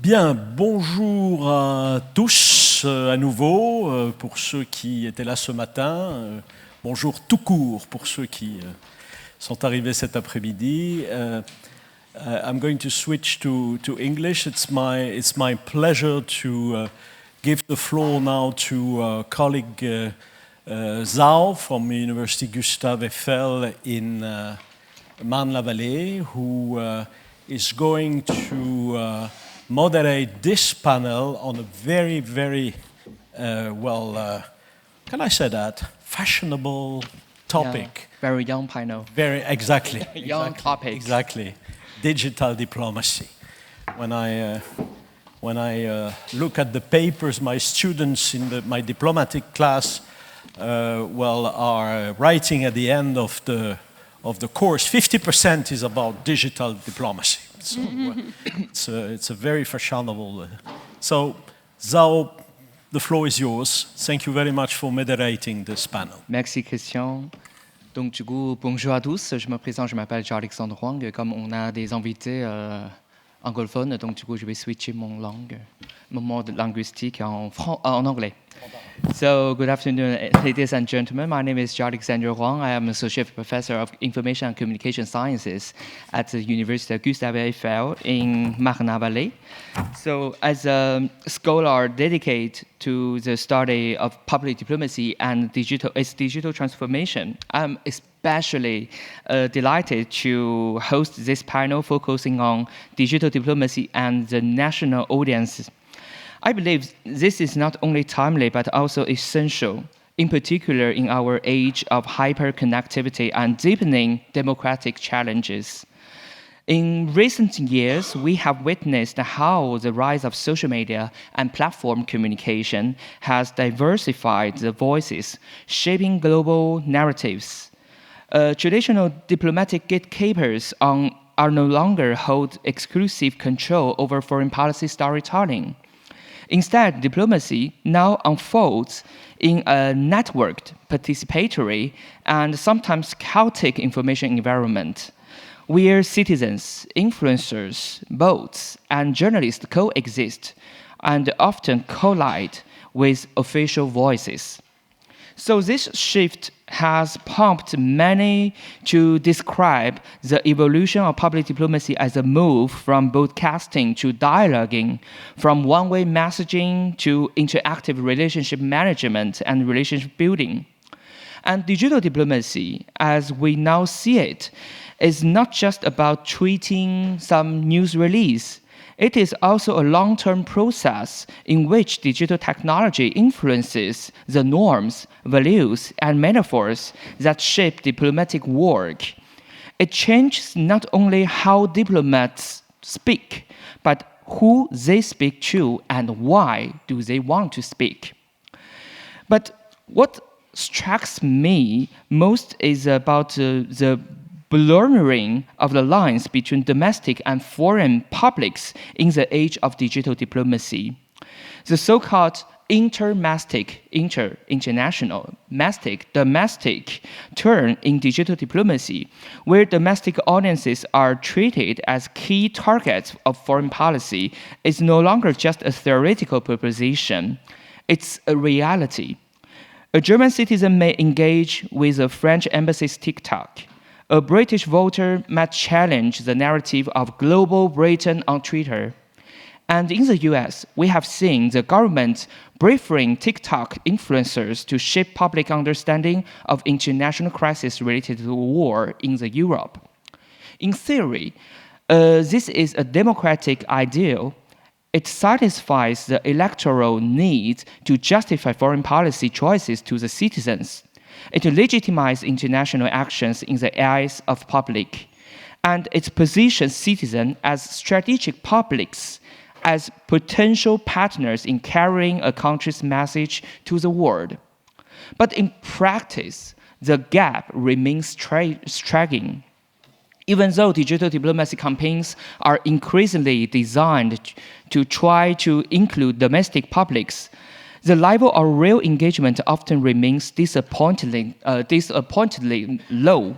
Bien, bonjour à tous à nouveau, pour ceux qui étaient là ce matin. Bonjour tout court pour ceux qui sont arrivés cet après-midi. I'm going to switch to English. It's my pleasure to give the floor now to colleague Zhao from University Gustave Eiffel in Marne-la-Vallée, who is going to moderate this panel on a very, very, can I say that? Fashionable topic. Yeah, very young panel. Very, exactly. Young topic. Exactly. Digital diplomacy. When I look at the papers my students in my diplomatic class are writing at the end of the course, 50% is about digital diplomacy. So it's a very fashionable. So Zhao, the floor is yours. Thank you very much for moderating this panel. Merci Christian. Donc du coup, bonjour à tous. Je me présente, je m'appelle Alexandre Huang. Comme on a des invités anglophones, donc du coup, je vais switcher mon mode linguistique en anglais. So, good afternoon, ladies and gentlemen. My name is Alexandre Huang. I am Associate Professor of Information and Communication Sciences at the University Gustave Eiffel in Marne-la-Vallée. So, as a scholar dedicated to the study of public diplomacy and its digital transformation, I'm especially delighted to host this panel focusing on digital diplomacy and the national audience. I believe this is not only timely but also essential, in particular in our age of hyper-connectivity and deepening democratic challenges. In recent years, we have witnessed how the rise of social media and platform communication has diversified the voices, shaping global narratives. Traditional diplomatic gatekeepers are no longer hold exclusive control over foreign policy storytelling. Instead, diplomacy now unfolds in a networked, participatory, and sometimes chaotic information environment, where citizens, influencers, bots, and journalists coexist and often collide with official voices. So this shift has prompted many to describe the evolution of public diplomacy as a move from broadcasting to dialoguing, from one-way messaging to interactive relationship management and relationship building. And digital diplomacy, as we now see it, is not just about tweeting some news release. It is also a long-term process in which digital technology influences the norms, values, and metaphors that shape diplomatic work. It changes not only how diplomats speak, but who they speak to and why do they want to speak. But what strikes me most is about the blurring of the lines between domestic and foreign publics in the age of digital diplomacy. The so-called international, domestic turn in digital diplomacy, where domestic audiences are treated as key targets of foreign policy, is no longer just a theoretical proposition. It's a reality. A German citizen may engage with a French embassy's TikTok. A British voter might challenge the narrative of global Britain on Twitter. And in the US, we have seen the government briefing TikTok influencers to shape public understanding of international crises related to war in Europe. In theory, this is a democratic ideal. It satisfies the electoral need to justify foreign policy choices to the citizens. It legitimizes international actions in the eyes of public, and it positions citizens as strategic publics, as potential partners in carrying a country's message to the world. But in practice, the gap remains striking. Even though digital diplomacy campaigns are increasingly designed to try to include domestic publics, the level of real engagement often remains disappointingly low.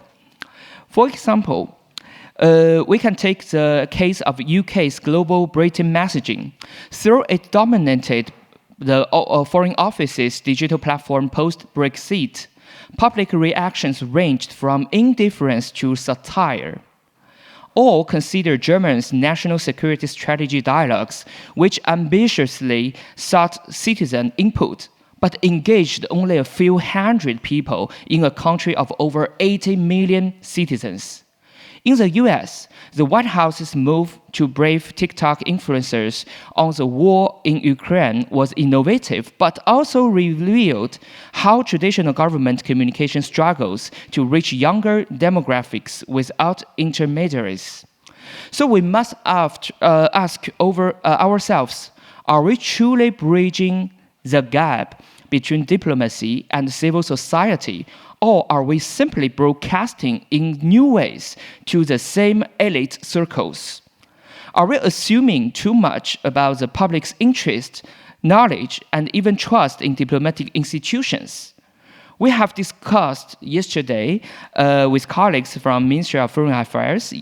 For example, We can take the case of UK's Global Britain messaging. Though it dominated the Foreign Office's digital platform post-Brexit, public reactions ranged from indifference to satire. All consider Germany's national security strategy dialogues, which ambitiously sought citizen input, but engaged only a few hundred people in a country of over 80 million citizens. In the US, the White House's move to brief TikTok influencers on the war in Ukraine was innovative, but also revealed how traditional government communication struggles to reach younger demographics without intermediaries. So we must ask ourselves, are we truly bridging the gap between diplomacy and civil society, or are we simply broadcasting in new ways to the same elite circles? Are we assuming too much about the public's interest, knowledge, and even trust in diplomatic institutions? We have discussed yesterday with colleagues from Ministry of Foreign Affairs.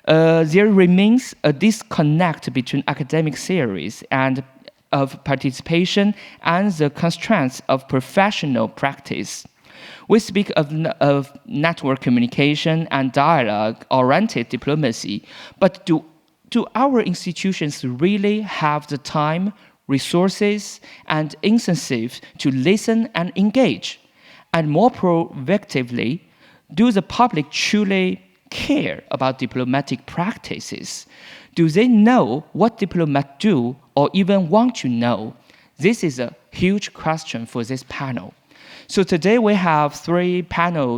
There remains a disconnect between academic theories and of participation and the constraints of professional practice. We speak of network communication and dialogue-oriented diplomacy, but do our institutions really have the time, resources, and incentive to listen and engage? And more proactively, do the public truly care about diplomatic practices? Do they know what diplomats do or even want to know? This is a huge question for this panel. So today we have three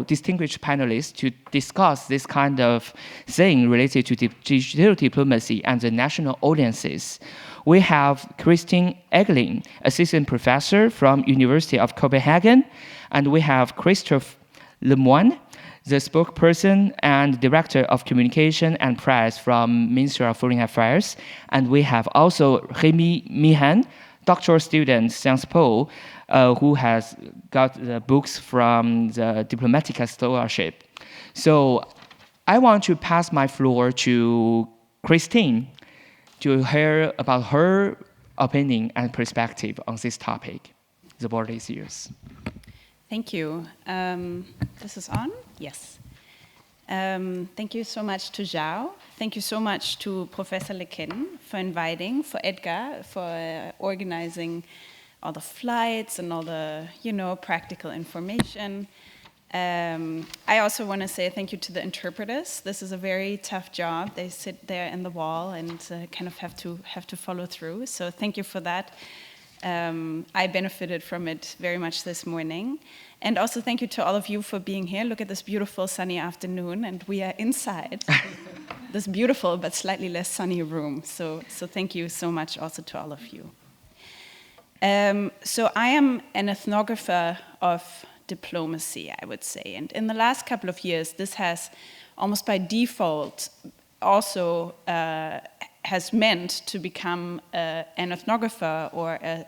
distinguished panelists to discuss this kind of thing related to digital diplomacy and the national audiences. We have Kristin Eggeling, Assistant Professor from University of Copenhagen, and we have Christophe Lemoine, the spokesperson and Director of Communication and Press from Ministry of Foreign Affairs, and we have also Rémi Meehan, doctoral student, Sciences Po, who has got the books from the Diplomatica scholarship. So I want to pass my floor to Kristin to hear about her opinion and perspective on this topic. The board is yours. Thank you. This is on? Yes. Thank you so much to Zhao. Thank you so much to Professor Lekin for inviting, for Edgar, for organizing all the flights and all the, practical information. I also want to say thank you to the interpreters. This is a very tough job. They sit there in the wall and kind of have to follow through. So thank you for that. I benefited from it very much this morning. And also thank you to all of you for being here. Look at this beautiful sunny afternoon, and we are inside this beautiful but slightly less sunny room. So thank you so much also to all of you. So I am an ethnographer of diplomacy, I would say. And in the last couple of years, this has almost by default also has meant to become an ethnographer or a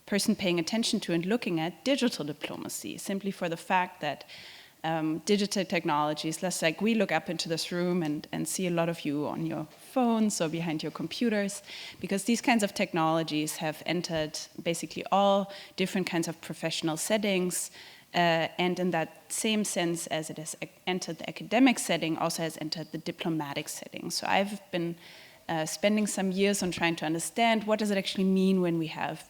person paying attention to and looking at digital diplomacy, simply for the fact that digital technologies, less like we look up into this room and see a lot of you on your phones or behind your computers, because these kinds of technologies have entered basically all different kinds of professional settings, and in that same sense as it has entered the academic setting, also has entered the diplomatic setting. So I've been spending some years on trying to understand what does it actually mean when we have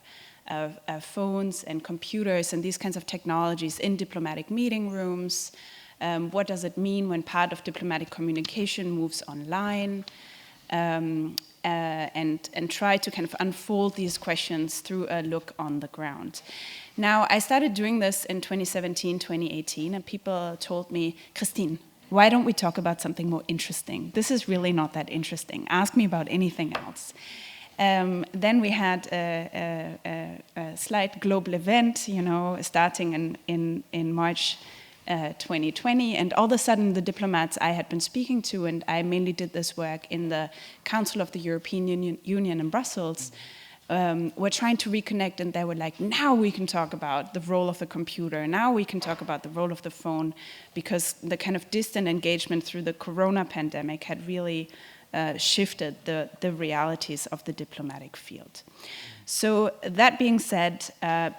phones and computers and these kinds of technologies in diplomatic meeting rooms. What does it mean when part of diplomatic communication moves online? And try to kind of unfold these questions through a look on the ground. Now, I started doing this in 2017, 2018, and people told me, Kristin, why don't we talk about something more interesting? This is really not that interesting. Ask me about anything else. Then we had a slight global event, starting in March 2020, and all of a sudden the diplomats I had been speaking to, and I mainly did this work in the Council of the European Union in Brussels, were trying to reconnect, and they were like, now we can talk about the role of the computer, now we can talk about the role of the phone, because the kind of distant engagement through the corona pandemic had really shifted the realities of the diplomatic field. So that being said,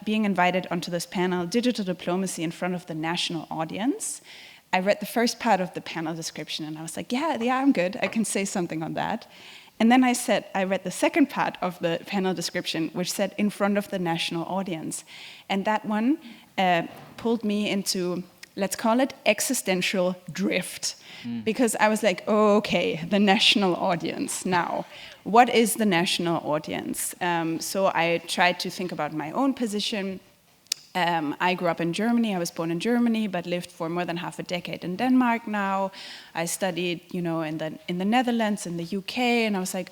being invited onto this panel, Digital Diplomacy in front of the national audience, I read the first part of the panel description and I was like, yeah, I'm good, I can say something on that. And then I read the second part of the panel description, which said in front of the national audience. And that one pulled me into, let's call it existential drift. Because I was like, oh, okay, the national audience. Now, what is the national audience? So I tried to think about my own position. I grew up in Germany. I was born in Germany, but lived for more than half a decade in Denmark now. I studied, in the Netherlands, in the UK, and I was like,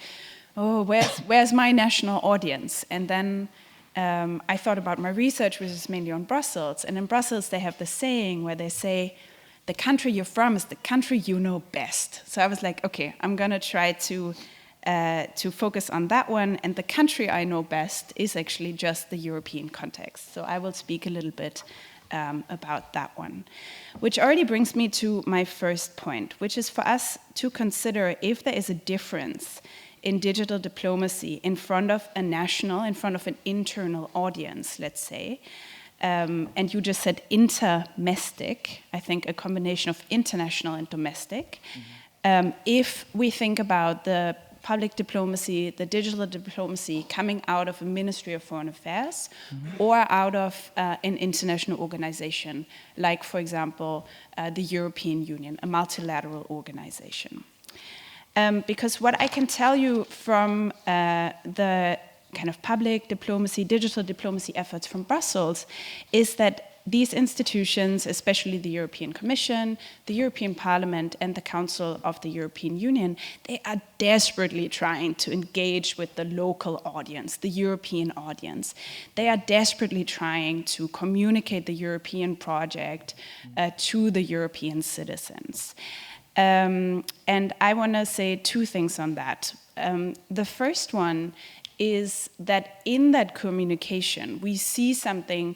oh, where's my national audience? And then I thought about my research, which is mainly on Brussels. And in Brussels, they have the saying where they say, the country you're from is the country you know best. So I was like, okay, I'm gonna try to focus on that one, and the country I know best is actually just the European context. So I will speak a little bit about that one, which already brings me to my first point, which is for us to consider if there is a difference in digital diplomacy in front of a national, in front of an internal audience, let's say. And you just said intermestic, I think a combination of international and domestic. If we think about the public diplomacy, the digital diplomacy coming out of a Ministry of Foreign Affairs or out of an international organization, like, for example, the European Union, a multilateral organization. Because what I can tell you from the kind of public diplomacy, digital diplomacy efforts from Brussels is that these institutions, especially the European Commission, the European Parliament, and the Council of the European Union, they are desperately trying to engage with the local audience, the European audience. They are desperately trying to communicate the European project to the European citizens. And I want to say two things on that. The first one is that in that communication, we see something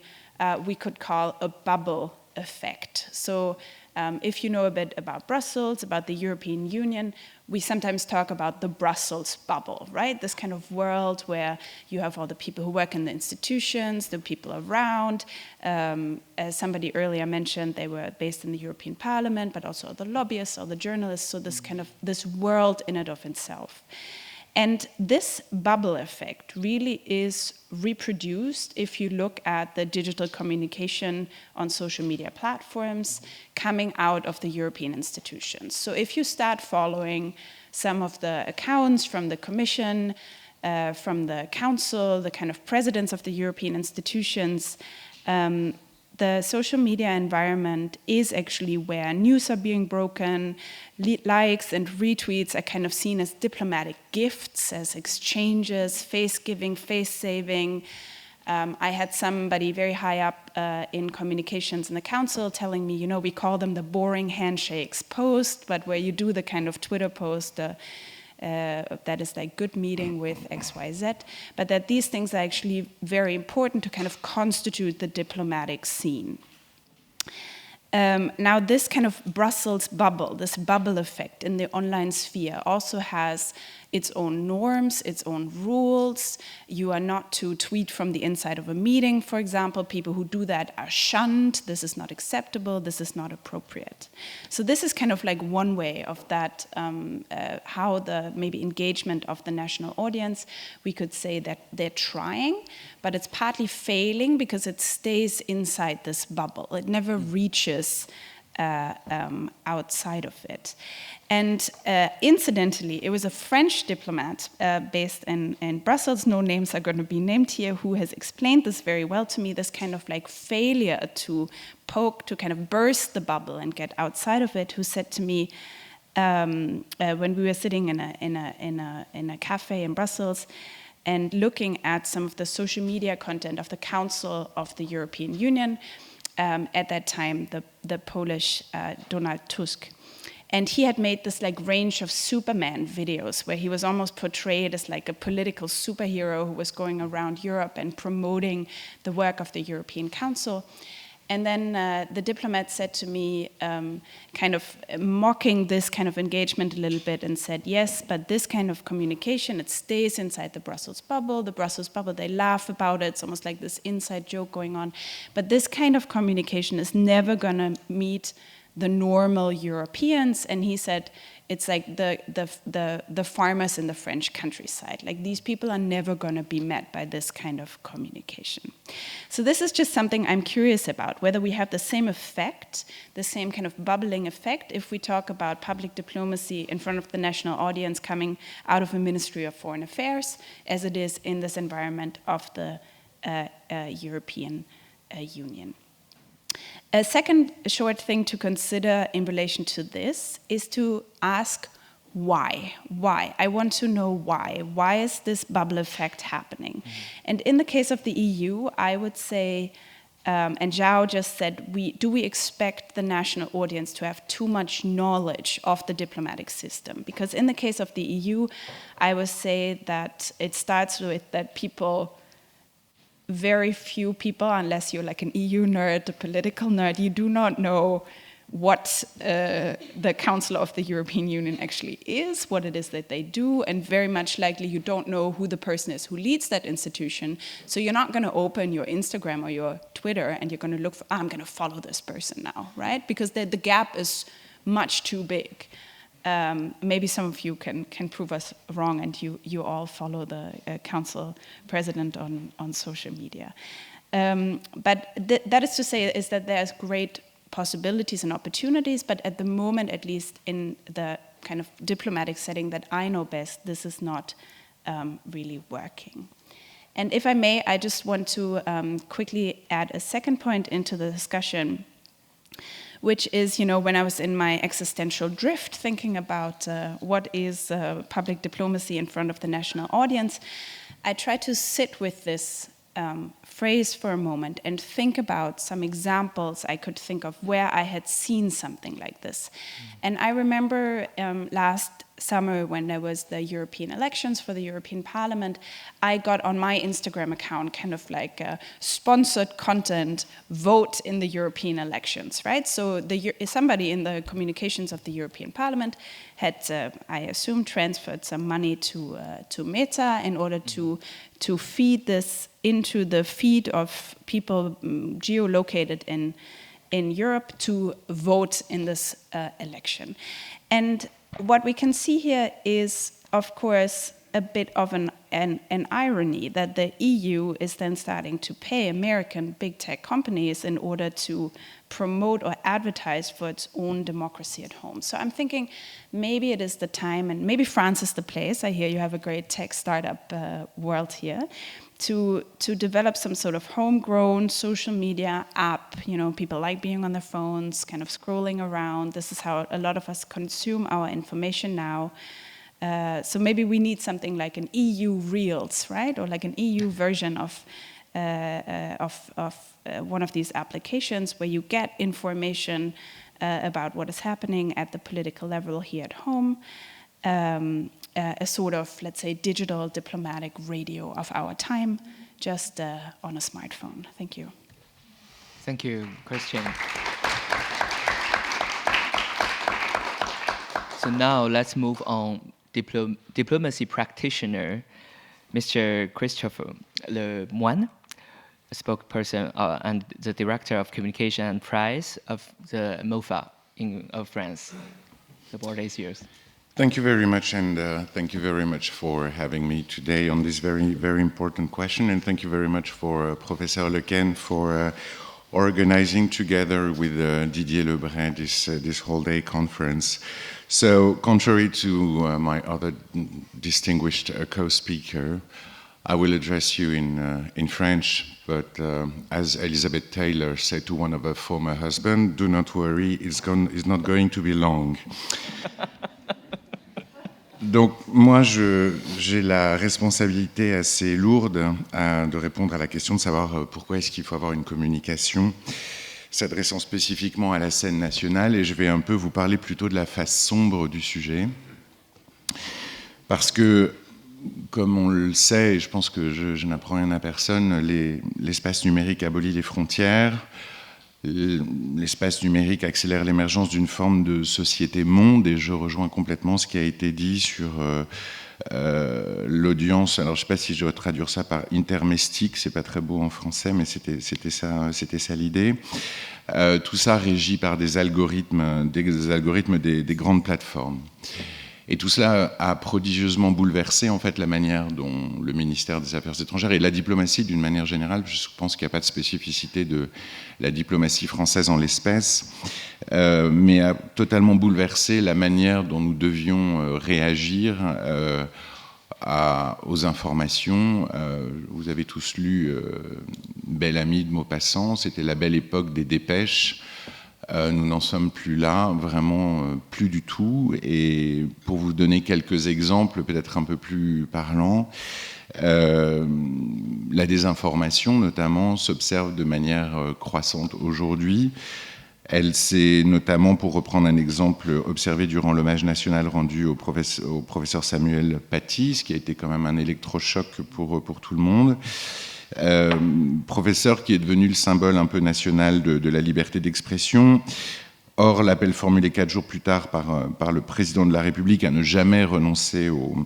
we could call a bubble effect. So if you know a bit about Brussels, about the European Union, we sometimes talk about the Brussels bubble, right? This kind of world where you have all the people who work in the institutions, the people around. As somebody earlier mentioned, they were based in the European Parliament, but also the lobbyists, all the journalists, so this world in and of itself. And this bubble effect really is reproduced if you look at the digital communication on social media platforms coming out of the European institutions. So if you start following some of the accounts from the Commission, from the Council, the kind of presidents of the European institutions, the social media environment is actually where news are being broken, likes and retweets are kind of seen as diplomatic gifts, as exchanges, face-giving, face-saving. I had somebody very high up in communications in the council telling me, we call them the boring handshakes post, but where you do the kind of Twitter post that is like good meeting with XYZ, but that these things are actually very important to kind of constitute the diplomatic scene. Now this kind of Brussels bubble, this bubble effect in the online sphere also has its own norms, its own rules. You are not to tweet from the inside of a meeting, for example. People who do that are shunned. This is not acceptable. This is not appropriate. So this is kind of like one way of that, how the maybe engagement of the national audience, we could say that they're trying, but it's partly failing because it stays inside this bubble. It never reaches outside of it. And incidentally, it was a French diplomat based in Brussels, no names are going to be named here, who has explained this very well to me, this kind of like failure to poke, to kind of burst the bubble and get outside of it, who said to me, when we were sitting in a cafe in Brussels and looking at some of the social media content of the Council of the European Union, at that time, the Polish Donald Tusk. And he had made this like range of Superman videos where he was almost portrayed as like a political superhero who was going around Europe and promoting the work of the European Council. And then the diplomat said to me, kind of mocking this kind of engagement a little bit, and said, yes, but this kind of communication, it stays inside the Brussels bubble. The Brussels bubble, they laugh about it. It's almost like this inside joke going on. But this kind of communication is never going to meet the normal Europeans. And he said, it's like the farmers in the French countryside. Like, these people are never going to be met by this kind of communication. So this is just something I'm curious about, whether we have the same effect, the same kind of bubbling effect, if we talk about public diplomacy in front of the national audience coming out of a Ministry of Foreign Affairs, as it is in this environment of the European Union. A second short thing to consider in relation to this is to ask why. Why? I want to know why. Why is this bubble effect happening? And in the case of the EU, I would say, and Zhao just said, do we expect the national audience to have too much knowledge of the diplomatic system? Because in the case of the EU, I would say that it starts with that very few people, unless you're like an EU nerd, a political nerd, you do not know what the Council of the European Union actually is, what it is that they do, and very much likely you don't know who the person is who leads that institution. So you're not going to open your Instagram or your Twitter and you're going to look for, I'm going to follow this person now, right? Because the gap is much too big. Maybe some of you can prove us wrong, and you all follow the council president on social media. But that is to say is that there's great possibilities and opportunities, but at the moment, at least in the kind of diplomatic setting that I know best, this is not really working. And if I may, I just want to quickly add a second point into the discussion, which is, when I was in my existential drift thinking about what is public diplomacy in front of the national audience, I tried to sit with this phrase for a moment and think about some examples I could think of where I had seen something like this. And I remember last summer when there was the European elections for the European Parliament, I got on my Instagram account kind of like a sponsored content, vote in the European elections, right? So somebody in the communications of the European Parliament had, I assume, transferred some money to Meta in order to feed this into the feed of people geolocated in Europe to vote in this election. And what we can see here is, of course, a bit of an irony that the EU is then starting to pay American big tech companies in order to promote or advertise for its own democracy at home. So I'm thinking maybe it is the time, and maybe France is the place. I hear you have a great tech startup world here. To develop some sort of homegrown social media app. People like being on their phones, kind of scrolling around. This is how a lot of us consume our information now. So maybe we need something like an EU Reels, right? Or like an EU version of one of these applications where you get information about what is happening at the political level here at home. A sort of, let's say, digital diplomatic radio of our time, just on a smartphone. Thank you. Thank you, Christian. So now let's move on. Diplomacy practitioner, Mr. Christophe Lemoine, a spokesperson and the Director of Communication and Press of the MOFA of France. The board is yours. Thank you very much, and thank you very much for having me today on this very, very important question, and thank you very much for Professeur Lequesne for organizing together with Didier Lebrun this whole day conference. So, contrary to my other distinguished co-speaker, I will address you in French, but as Elizabeth Taylor said to one of her former husbands, do not worry, it's not going to be long. Donc, moi, j'ai la responsabilité assez lourde de répondre à la question de savoir pourquoi est-ce qu'il faut avoir une communication. s'adressant spécifiquement à la scène nationale, et je vais un peu vous parler plutôt de la face sombre du sujet. Parce que, comme on le sait, et je pense que je n'apprends rien à personne, l'espace numérique abolit les frontières. L'espace numérique accélère l'émergence d'une forme de société-monde, et je rejoins complètement ce qui a été dit sur l'audience. Alors, je ne sais pas si je dois traduire ça par intermestique, c'est pas très beau en français, mais c'était ça l'idée. Tout ça régi par des algorithmes des grandes plateformes. Et tout cela a prodigieusement bouleversé en fait la manière dont le ministère des Affaires étrangères et la diplomatie d'une manière générale, je pense qu'il n'y a pas de spécificité de la diplomatie française en l'espèce, mais a totalement bouleversé la manière dont nous devions réagir aux informations. Vous avez tous lu Belle Amie de Maupassant, c'était la belle époque des dépêches. Nous n'en sommes plus là, vraiment plus du tout. Et pour vous donner quelques exemples peut-être un peu plus parlants, la désinformation notamment s'observe de manière croissante aujourd'hui. Elle s'est notamment, pour reprendre un exemple, observée durant l'hommage national rendu au professeur Samuel Paty, ce qui a été quand même un électrochoc pour tout le monde. Professeur qui est devenu le symbole un peu national de la liberté d'expression. Or, l'appel formulé 4 jours plus tard par le président de la République à ne jamais renoncer aux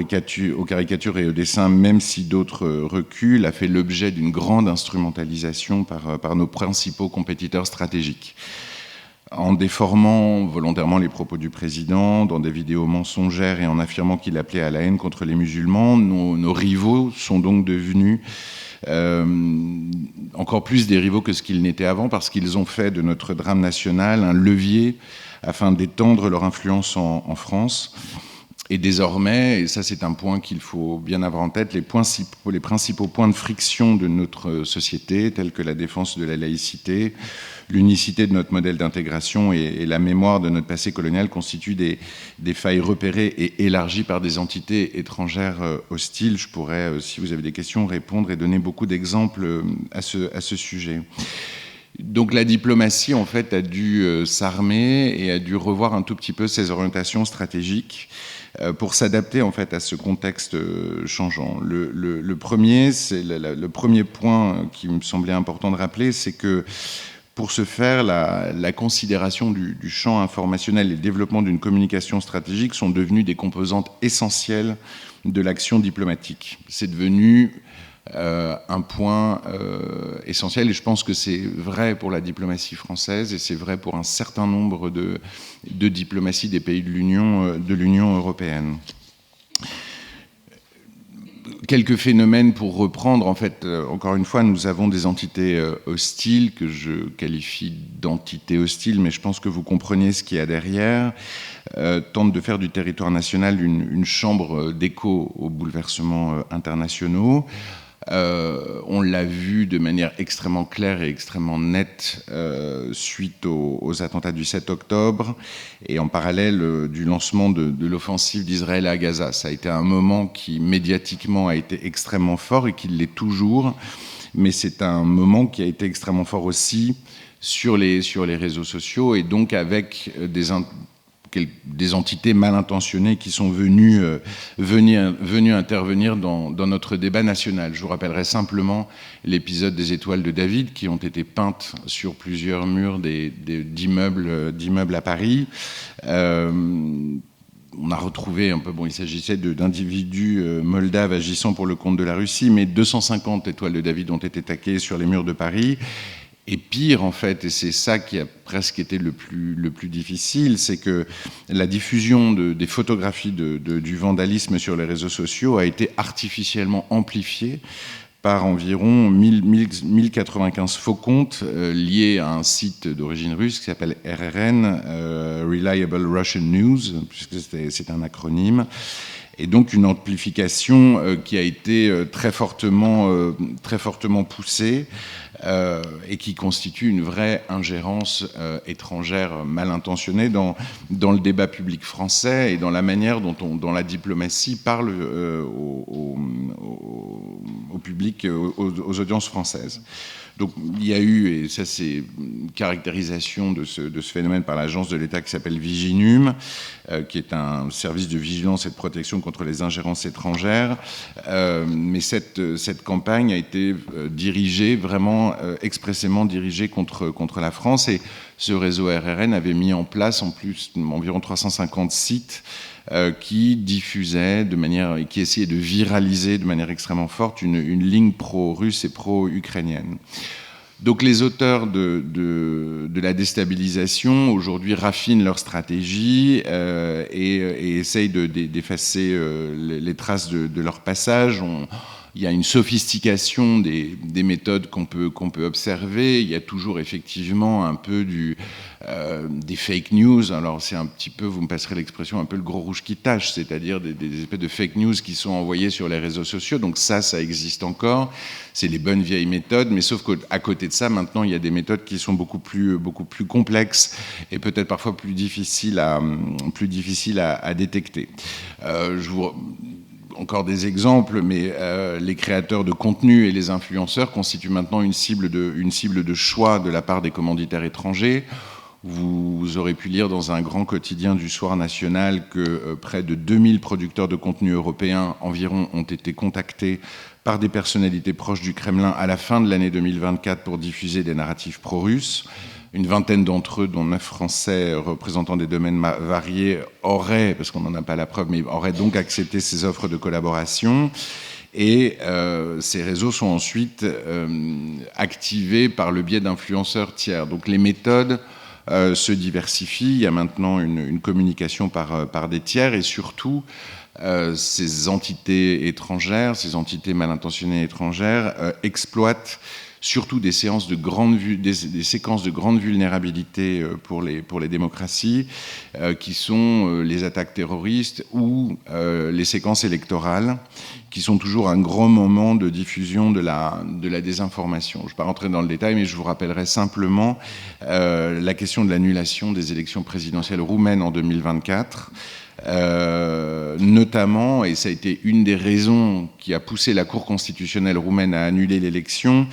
caricatures et aux dessins, même si d'autres reculent, a fait l'objet d'une grande instrumentalisation par nos principaux compétiteurs stratégiques. En déformant volontairement les propos du président, dans des vidéos mensongères et en affirmant qu'il appelait à la haine contre les musulmans, nos rivaux sont donc devenus encore plus des rivaux que ce qu'ils n'étaient avant, parce qu'ils ont fait de notre drame national un levier afin d'étendre leur influence en France. Et désormais, et ça c'est un point qu'il faut bien avoir en tête, les principaux points de friction de notre société, tels que la défense de la laïcité, l'unicité de notre modèle d'intégration et la mémoire de notre passé colonial, constituent des failles repérées et élargies par des entités étrangères hostiles. Je pourrais, si vous avez des questions, répondre et donner beaucoup d'exemples à ce sujet. Donc la diplomatie, en fait, a dû s'armer et a dû revoir un tout petit peu ses orientations stratégiques pour s'adapter, en fait, à ce contexte changeant. Le premier point qui me semblait important de rappeler, c'est que pour ce faire, la considération du champ informationnel et le développement d'une communication stratégique sont devenus des composantes essentielles de l'action diplomatique. C'est devenu un point essentiel, et je pense que c'est vrai pour la diplomatie française et c'est vrai pour un certain nombre de diplomaties des pays de l'Union européenne. Quelques phénomènes pour reprendre. En fait, encore une fois, nous avons des entités hostiles que je qualifie d'entités hostiles, mais je pense que vous comprenez ce qu'il y a derrière. Tentent de faire du territoire national une chambre d'écho aux bouleversements internationaux. On l'a vu de manière extrêmement claire et extrêmement nette suite aux attentats du 7 octobre et en parallèle du lancement de l'offensive d'Israël à Gaza. Ça a été un moment qui médiatiquement a été extrêmement fort et qui l'est toujours, mais c'est un moment qui a été extrêmement fort aussi sur les réseaux sociaux et donc avec des entités mal intentionnées qui sont venues intervenir dans notre débat national. Je vous rappellerai simplement l'épisode des étoiles de David qui ont été peintes sur plusieurs murs d'immeubles à Paris. On a retrouvé un peu, il s'agissait d'individus moldaves agissant pour le compte de la Russie, mais 250 étoiles de David ont été taquées sur les murs de Paris. Et pire, en fait, et c'est ça qui a presque été le plus difficile, c'est que la diffusion des photographies du vandalisme sur les réseaux sociaux a été artificiellement amplifiée par environ 1095 faux comptes liés à un site d'origine russe qui s'appelle RRN, Reliable Russian News, puisque c'est un acronyme. Et donc une amplification qui a été très fortement poussée et qui constitue une vraie ingérence étrangère mal intentionnée dans le débat public français et dans la manière dont la diplomatie parle au public, aux audiences françaises. Donc il y a eu, et ça c'est une caractérisation de ce phénomène par l'agence de l'État qui s'appelle Viginum, qui est un service de vigilance et de protection contre les ingérences étrangères. Mais cette campagne a été dirigée, vraiment expressément dirigée contre la France. Et ce réseau RRN avait mis en place en plus environ 350 sites qui diffusaient qui essayaient de viraliser de manière extrêmement forte une ligne pro-russe et pro-ukrainienne. Donc les auteurs de la déstabilisation aujourd'hui raffinent leur stratégie et essayent d'effacer les traces de leur passage. Il y a une sophistication des méthodes qu'on peut observer. Il y a toujours effectivement un peu des fake news. Alors c'est un petit peu, vous me passerez l'expression, un peu le gros rouge qui tâche, c'est-à-dire des espèces de fake news qui sont envoyées sur les réseaux sociaux. Donc ça existe encore. C'est les bonnes vieilles méthodes, mais sauf qu'à côté de ça, maintenant, il y a des méthodes qui sont beaucoup plus complexes et peut-être parfois plus difficiles à détecter. Encore des exemples, mais les créateurs de contenu et les influenceurs constituent maintenant une cible de choix de la part des commanditaires étrangers. Vous aurez pu lire dans un grand quotidien du Soir national que près de 2000 producteurs de contenu européens environ ont été contactés par des personnalités proches du Kremlin à la fin de l'année 2024 pour diffuser des narratifs pro-russes. Une vingtaine d'entre eux, dont 9 Français représentant des domaines variés, auraient, parce qu'on n'en a pas la preuve, mais auraient donc accepté ces offres de collaboration. Et ces réseaux sont ensuite activés par le biais d'influenceurs tiers. Donc les méthodes se diversifient. Il y a maintenant une communication par des tiers et surtout ces entités étrangères, ces entités mal intentionnées étrangères exploitent surtout des séquences de grande vulnérabilité pour les démocraties, qui sont les attaques terroristes ou les séquences électorales, qui sont toujours un grand moment de diffusion de la désinformation. Je ne vais pas rentrer dans le détail, mais je vous rappellerai simplement la question de l'annulation des élections présidentielles roumaines en 2024, notamment, et ça a été une des raisons qui a poussé la Cour constitutionnelle roumaine à annuler l'élection,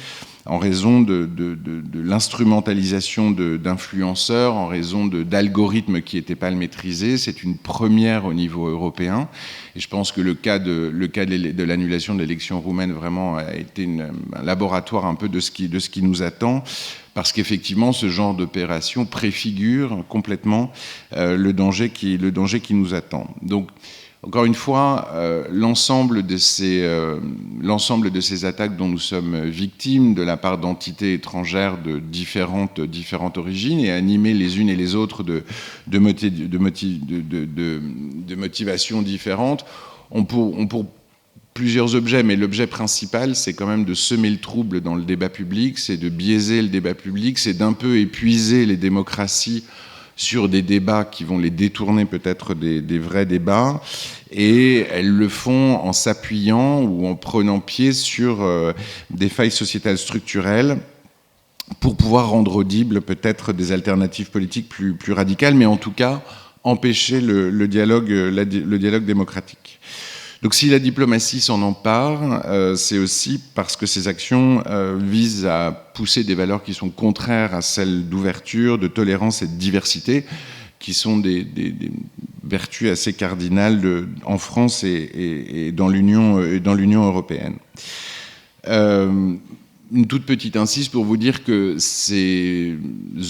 en raison de l'instrumentalisation d'influenceurs, en raison d'algorithmes qui n'étaient pas maîtrisés. C'est une première au niveau européen. Et je pense que le cas de l'annulation de l'élection roumaine vraiment a été un laboratoire un peu de ce qui nous attend. Parce qu'effectivement, ce genre d'opération préfigure complètement le danger qui nous attend. Donc, encore une fois, l'ensemble de ces attaques dont nous sommes victimes de la part d'entités étrangères de différentes origines et animées les unes et les autres de motivations différentes, ont pour plusieurs objets, mais l'objet principal, c'est quand même de semer le trouble dans le débat public, c'est de biaiser le débat public, c'est d'un peu épuiser les démocraties sur des débats qui vont les détourner peut-être des vrais débats, et elles le font en s'appuyant ou en prenant pied sur des failles sociétales structurelles pour pouvoir rendre audibles peut-être des alternatives politiques plus radicales, mais en tout cas empêcher le dialogue démocratique. Donc si la diplomatie s'en empare, c'est aussi parce que ces actions visent à pousser des valeurs qui sont contraires à celles d'ouverture, de tolérance et de diversité, qui sont des vertus assez cardinales en France et dans l'Union européenne. Une toute petite insiste pour vous dire que ces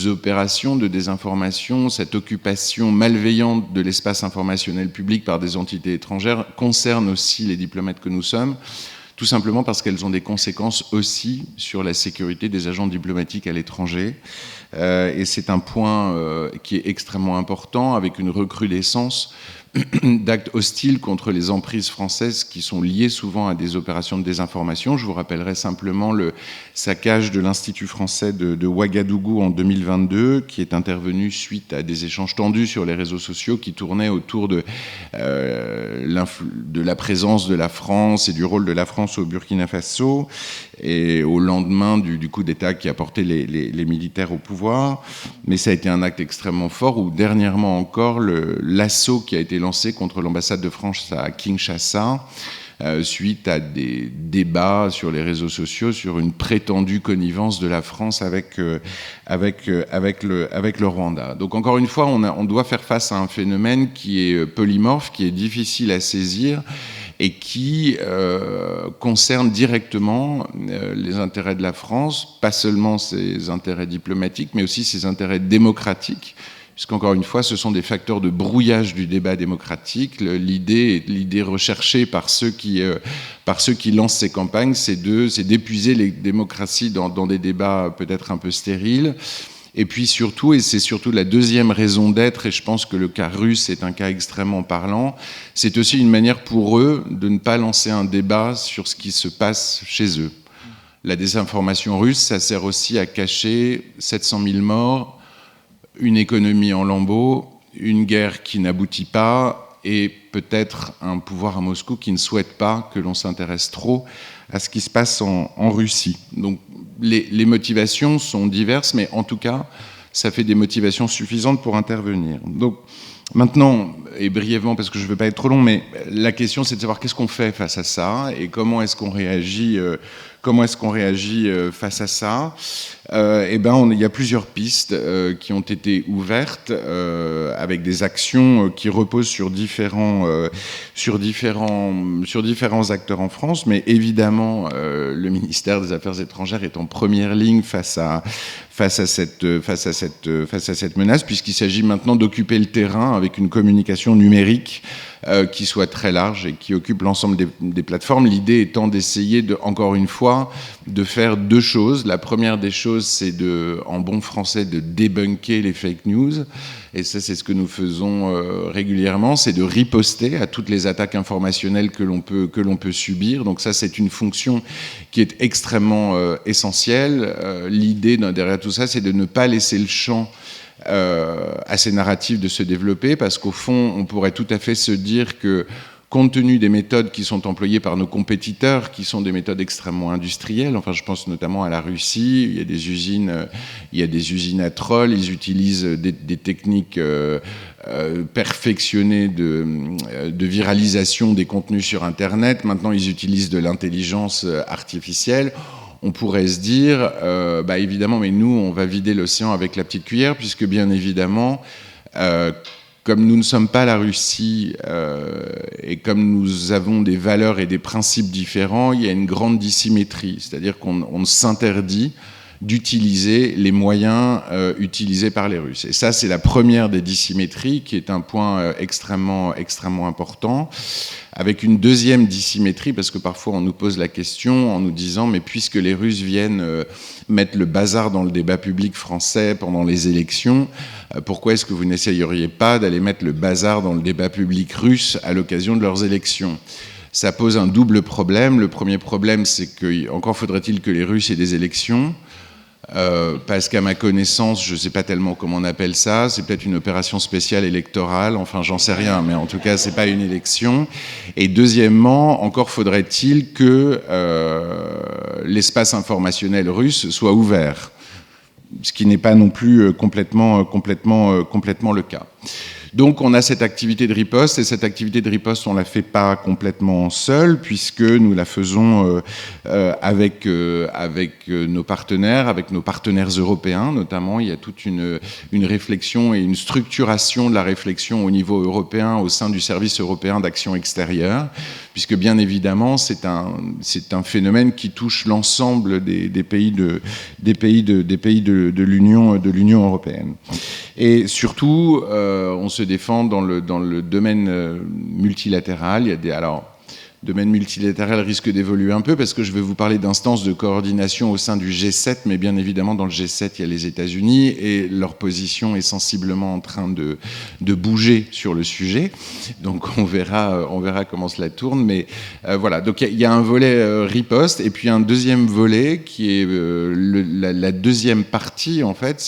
opérations de désinformation, cette occupation malveillante de l'espace informationnel public par des entités étrangères concernent aussi les diplomates que nous sommes, tout simplement parce qu'elles ont des conséquences aussi sur la sécurité des agents diplomatiques à l'étranger. Et c'est un point qui est extrêmement important, avec une recrudescence d'actes hostiles contre les emprises françaises qui sont liées souvent à des opérations de désinformation. Je vous rappellerai simplement le saccage de l'Institut français de Ouagadougou en 2022, qui est intervenu suite à des échanges tendus sur les réseaux sociaux qui tournaient autour de la présence de la France et du rôle de la France au Burkina Faso, et au lendemain du coup d'État qui a porté les militaires au pouvoir. Mais ça a été un acte extrêmement fort, où dernièrement encore, l'assaut qui a été lancé contre l'ambassade de France à Kinshasa suite à des débats sur les réseaux sociaux sur une prétendue connivence de la France avec le Rwanda. Donc encore une fois, on doit faire face à un phénomène qui est polymorphe, qui est difficile à saisir et qui concerne directement les intérêts de la France, pas seulement ses intérêts diplomatiques, mais aussi ses intérêts démocratiques, puisqu'encore une fois, ce sont des facteurs de brouillage du débat démocratique. L'idée recherchée par ceux qui lancent ces campagnes, c'est d'épuiser les démocraties dans des débats peut-être un peu stériles. Et puis surtout, et c'est surtout la deuxième raison d'être, et je pense que le cas russe est un cas extrêmement parlant, c'est aussi une manière pour eux de ne pas lancer un débat sur ce qui se passe chez eux. La désinformation russe, ça sert aussi à cacher 700 000 morts, une économie en lambeaux, une guerre qui n'aboutit pas, et peut-être un pouvoir à Moscou qui ne souhaite pas que l'on s'intéresse trop à ce qui se passe en Russie. Donc les motivations sont diverses, mais en tout cas, ça fait des motivations suffisantes pour intervenir. Donc maintenant, et brièvement, parce que je ne veux pas être trop long, mais la question c'est de savoir qu'est-ce qu'on fait face à ça, et comment est-ce qu'on réagit face à ça. Il y a plusieurs pistes qui ont été ouvertes avec des actions qui reposent sur différents acteurs en France, mais évidemment le ministère des Affaires étrangères est en première ligne face à cette menace, puisqu'il s'agit maintenant d'occuper le terrain avec une communication numérique qui soit très large et qui occupe l'ensemble des plateformes. L'idée étant d'essayer, encore une fois, de faire deux choses. La première des choses, c'est en bon français, de débunker les fake news. Et ça, c'est ce que nous faisons régulièrement, c'est de riposter à toutes les attaques informationnelles que l'on peut subir. Donc ça, c'est une fonction qui est extrêmement essentielle. L'idée derrière tout ça, c'est de ne pas laisser le champ à ces narratifs de se développer, parce qu'au fond, on pourrait tout à fait se dire que, compte tenu des méthodes qui sont employées par nos compétiteurs, qui sont des méthodes extrêmement industrielles, enfin je pense notamment à la Russie, il y a des usines à trolls, ils utilisent des techniques perfectionnées de viralisation des contenus sur Internet. Maintenant, ils utilisent de l'intelligence artificielle. On pourrait se dire, évidemment, mais nous, on va vider l'océan avec la petite cuillère, puisque bien évidemment, comme nous ne sommes pas la Russie et comme nous avons des valeurs et des principes différents, il y a une grande dissymétrie, c'est-à-dire qu'on s'interdit d'utiliser les moyens utilisés par les Russes. Et ça, c'est la première des dissymétries, qui est un point extrêmement important, avec une deuxième dissymétrie, parce que parfois on nous pose la question en nous disant, mais puisque les Russes viennent mettre le bazar dans le débat public français pendant les élections, pourquoi est-ce que vous n'essayeriez pas d'aller mettre le bazar dans le débat public russe à l'occasion de leurs élections ? Ça pose un double problème. Le premier problème, c'est que encore faudrait-il que les Russes aient des élections, parce qu'à ma connaissance, je ne sais pas tellement comment on appelle ça, c'est peut-être une opération spéciale électorale, enfin j'en sais rien, mais en tout cas c'est pas une élection. Et deuxièmement, encore faudrait-il que l'espace informationnel russe soit ouvert, ce qui n'est pas non plus complètement le cas. Donc on a cette activité de riposte, et cette activité de riposte, on ne la fait pas complètement seule, puisque nous la faisons avec nos partenaires européens notamment. Il y a toute une réflexion et une structuration de la réflexion au niveau européen, au sein du service européen d'action extérieure, puisque bien évidemment c'est un phénomène qui touche l'ensemble des pays de l'Union européenne. Et surtout, on se défend dans le domaine multilatéral. Le domaine multilatéral risque d'évoluer un peu, parce que je vais vous parler d'instances de coordination au sein du G7, mais bien évidemment dans le G7 il y a les États-Unis, et leur position est sensiblement en train de bouger sur le sujet. Donc on verra comment cela tourne, mais voilà. Donc il y a un volet riposte, et puis un deuxième volet qui est la deuxième partie en fait,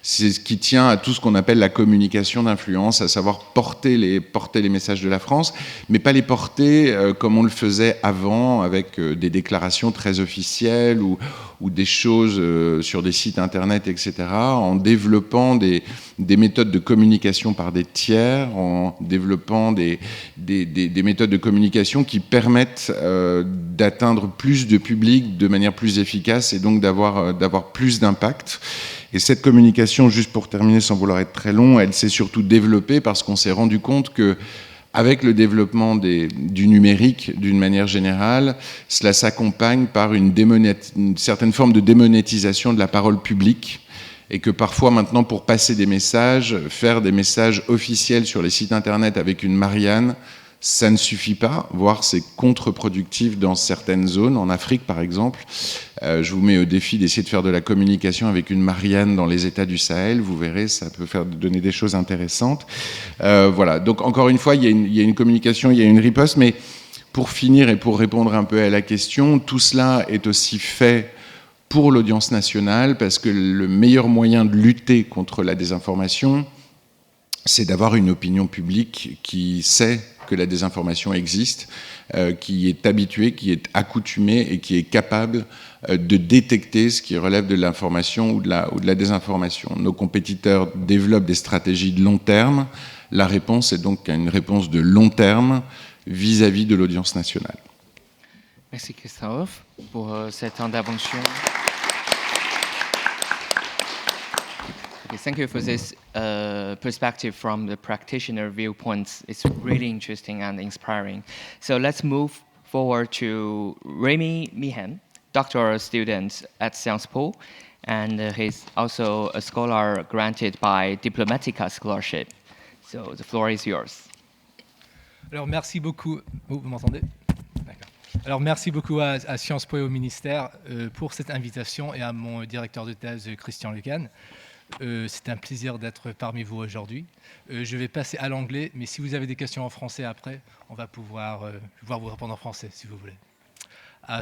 c'est ce qui tient à tout ce qu'on appelle la communication d'influence, à savoir porter les messages de la France, mais pas les porter comme on le faisait avant, avec des déclarations très officielles ou des choses sur des sites internet, etc., en développant des méthodes de communication par des tiers, en développant des méthodes de communication qui permettent d'atteindre plus de public de manière plus efficace et donc d'avoir plus d'impact. Et cette communication, juste pour terminer sans vouloir être très long, elle s'est surtout développée parce qu'on s'est rendu compte que avec le développement du numérique, d'une manière générale, cela s'accompagne par une certaine forme de démonétisation de la parole publique, et que parfois maintenant, pour passer des messages, faire des messages officiels sur les sites internet avec une Marianne, ça ne suffit pas, voire c'est contre-productif dans certaines zones, en Afrique par exemple. Je vous mets au défi d'essayer de faire de la communication avec une Marianne dans les États du Sahel, vous verrez, ça peut donner des choses intéressantes. Voilà, donc encore une fois, il y a une communication, il y a une riposte, mais pour finir et pour répondre un peu à la question, tout cela est aussi fait pour l'audience nationale, parce que le meilleur moyen de lutter contre la désinformation, c'est d'avoir une opinion publique qui sait que la désinformation existe, qui est habituée, qui est accoutumée et qui est capable de détecter ce qui relève de l'information ou de la désinformation. Nos compétiteurs développent des stratégies de long terme. La réponse est donc une réponse de long terme vis-à-vis de l'audience nationale. Merci Christophe pour cette intervention. Okay, thank you for this perspective from the practitioner viewpoints. It's really interesting and inspiring. So let's move forward to Rémi Meehan, doctoral student at Sciences Po, and he's also a scholar granted by Diplomatica scholarship. So the floor is yours. Alors merci beaucoup. Vous m'entendez? D'accord. Alors merci beaucoup à Sciences Po et au ministère pour cette invitation et à mon directeur de thèse Kristin. C'est un plaisir d'être parmi vous aujourd'hui. Je vais passer à l'anglais, mais si vous avez des questions en français après, on va pouvoir vous répondre en français si vous voulez.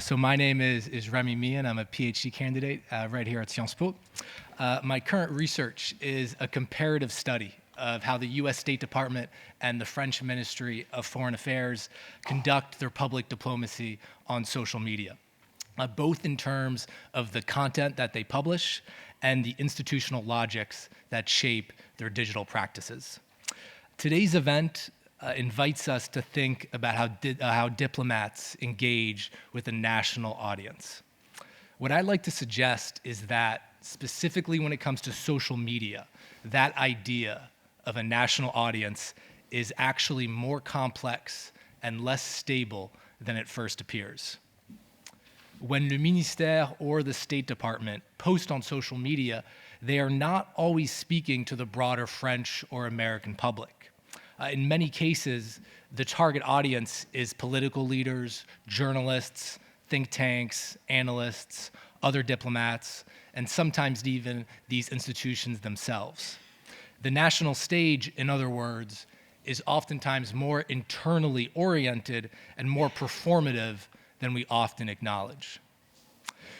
So my name is Rémi Meehan. I'm a PhD candidate right here at Sciences Po. My current research is a comparative study of how the US State Department and the French Ministry of Foreign Affairs conduct their public diplomacy on social media, both in terms of the content that they publish and the institutional logics that shape their digital practices. Today's event invites us to think about how diplomats engage with a national audience. What I'd like to suggest is that, specifically when it comes to social media, that idea of a national audience is actually more complex and less stable than it first appears. When le ministère or the State Department post on social media, they are not always speaking to the broader French or American public. In many cases, the target audience is political leaders, journalists, think tanks, analysts, other diplomats, and sometimes even these institutions themselves. The national stage, in other words, is oftentimes more internally oriented and more performative than we often acknowledge.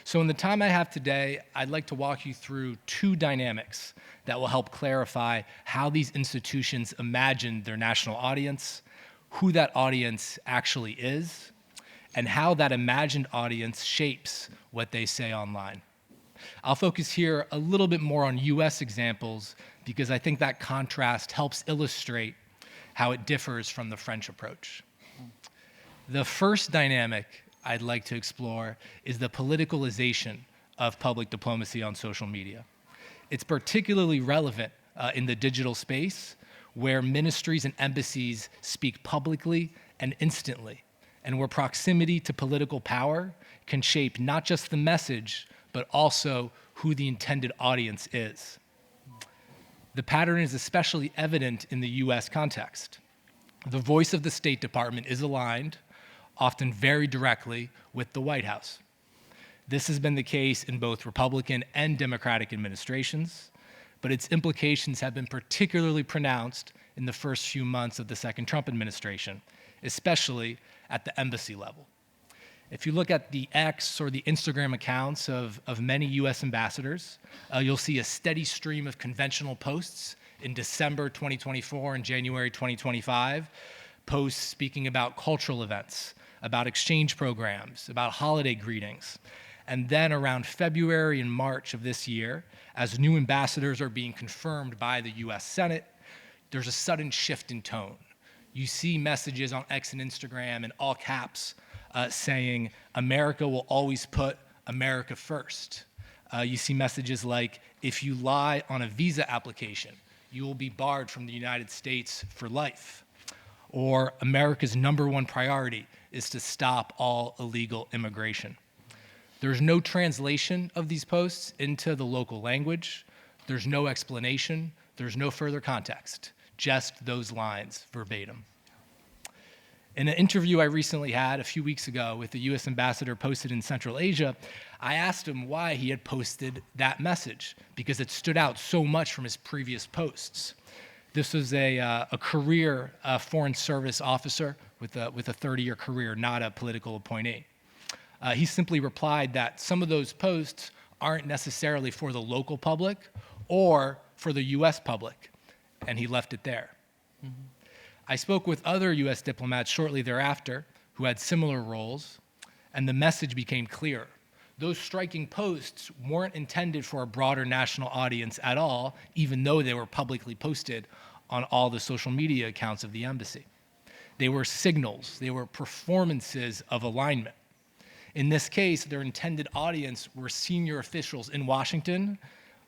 So in the time I have today, I'd like to walk you through two dynamics that will help clarify how these institutions imagine their national audience, who that audience actually is, and how that imagined audience shapes what they say online. I'll focus here a little bit more on US examples because I think that contrast helps illustrate how it differs from the French approach. The first dynamic I'd like to explore is the politicalization of public diplomacy on social media. It's particularly relevant in the digital space where ministries and embassies speak publicly and instantly, and where proximity to political power can shape not just the message, but also who the intended audience is. The pattern is especially evident in the US context. The voice of the State Department is aligned, often very directly, with the White House. This has been the case in both Republican and Democratic administrations, but its implications have been particularly pronounced in the first few months of the second Trump administration, especially at the embassy level. If you look at the X or the Instagram accounts of many US ambassadors, you'll see a steady stream of conventional posts in December 2024 and January 2025, posts speaking about cultural events, about exchange programs, about holiday greetings. And then around February and March of this year, as new ambassadors are being confirmed by the US Senate, there's a sudden shift in tone. You see messages on X and Instagram in all caps saying, America will always put America first. You see messages like, if you lie on a visa application, you will be barred from the United States for life. Or America's #1 priority is to stop all illegal immigration. There's no translation of these posts into the local language. There's no explanation. There's no further context, just those lines verbatim. In an interview I recently had a few weeks ago with the US ambassador posted in Central Asia, I asked him why he had posted that message, because it stood out so much from his previous posts. This was a career foreign service officer with a 30-year career, not a political appointee. He simply replied that some of those posts aren't necessarily for the local public or for the US public, and he left it there. Mm-hmm. I spoke with other US diplomats shortly thereafter who had similar roles, and the message became clear. Those striking posts weren't intended for a broader national audience at all, even though they were publicly posted on all the social media accounts of the embassy. They were signals, they were performances of alignment. In this case, their intended audience were senior officials in Washington,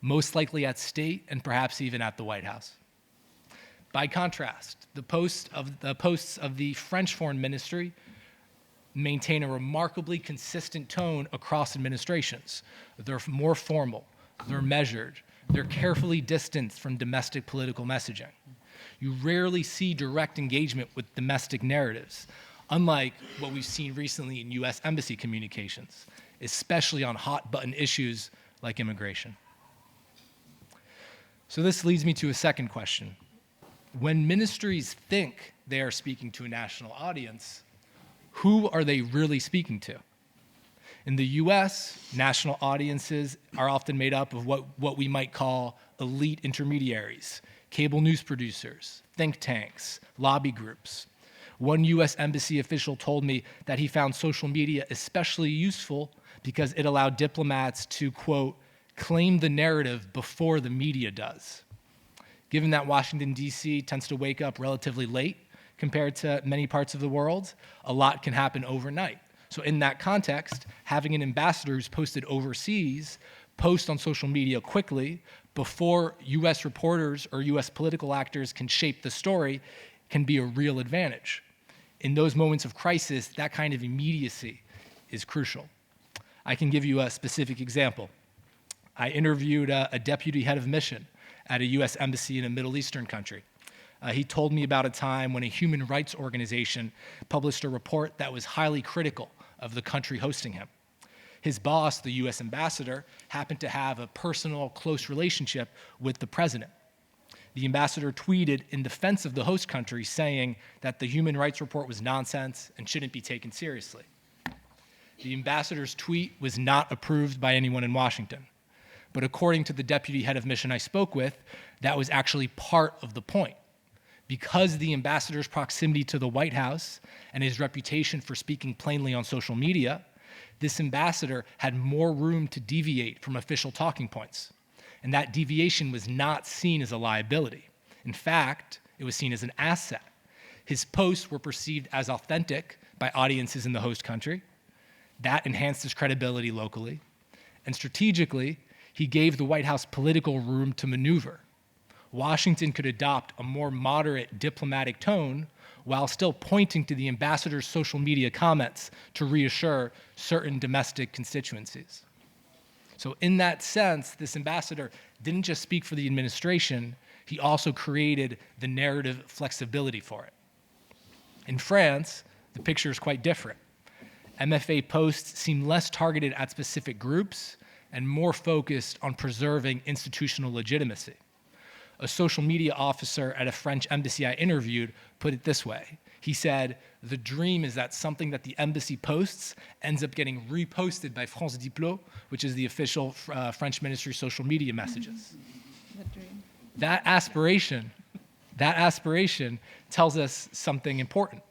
most likely at state and perhaps even at the White House. By contrast, the posts of the French Foreign Ministry maintain a remarkably consistent tone across administrations. They're more formal, they're measured, they're carefully distanced from domestic political messaging. You rarely see direct engagement with domestic narratives, unlike what we've seen recently in US embassy communications, especially on hot-button issues like immigration. So this leads me to a second question. When ministries think they are speaking to a national audience, who are they really speaking to? In the US, national audiences are often made up of what we might call elite intermediaries, cable news producers, think tanks, lobby groups. One US embassy official told me that he found social media especially useful because it allowed diplomats to, quote, claim the narrative before the media does. Given that Washington, D.C. tends to wake up relatively late compared to many parts of the world, a lot can happen overnight. So in that context, having an ambassador who's posted overseas post on social media quickly before US reporters or US political actors can shape the story can be a real advantage. In those moments of crisis, that kind of immediacy is crucial. I can give you a specific example. I interviewed a deputy head of mission at a US embassy in a Middle Eastern country. He told me about a time when a human rights organization published a report that was highly critical of the country hosting him. His boss, the US ambassador, happened to have a personal, close relationship with the president. The ambassador tweeted in defense of the host country, saying that the human rights report was nonsense and shouldn't be taken seriously. The ambassador's tweet was not approved by anyone in Washington. But according to the deputy head of mission I spoke with, that was actually part of the point. Because the ambassador's proximity to the White House and his reputation for speaking plainly on social media, this ambassador had more room to deviate from official talking points. And that deviation was not seen as a liability. In fact, it was seen as an asset. His posts were perceived as authentic by audiences in the host country. That enhanced his credibility locally. And strategically, he gave the White House political room to maneuver. Washington could adopt a more moderate diplomatic tone while still pointing to the ambassador's social media comments to reassure certain domestic constituencies. So in that sense, this ambassador didn't just speak for the administration, he also created the narrative flexibility for it. In France, the picture is quite different. MFA posts seem less targeted at specific groups and more focused on preserving institutional legitimacy. a social media officer at a French embassy I interviewed put it this way. He said, the dream is that something that the embassy posts ends up getting reposted by France Diplo, which is the official French ministry social media messages. The dream. That aspiration tells us something important.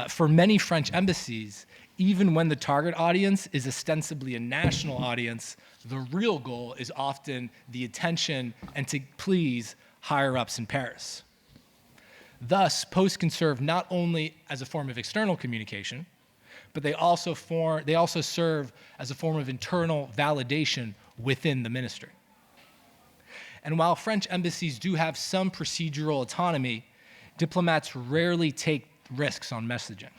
For many French embassies, even when the target audience is ostensibly a national audience, the real goal is often the attention and to please higher-ups in Paris. Thus, posts can serve not only as a form of external communication, but they also serve as a form of internal validation within the ministry. And while French embassies do have some procedural autonomy, diplomats rarely take risks on messaging.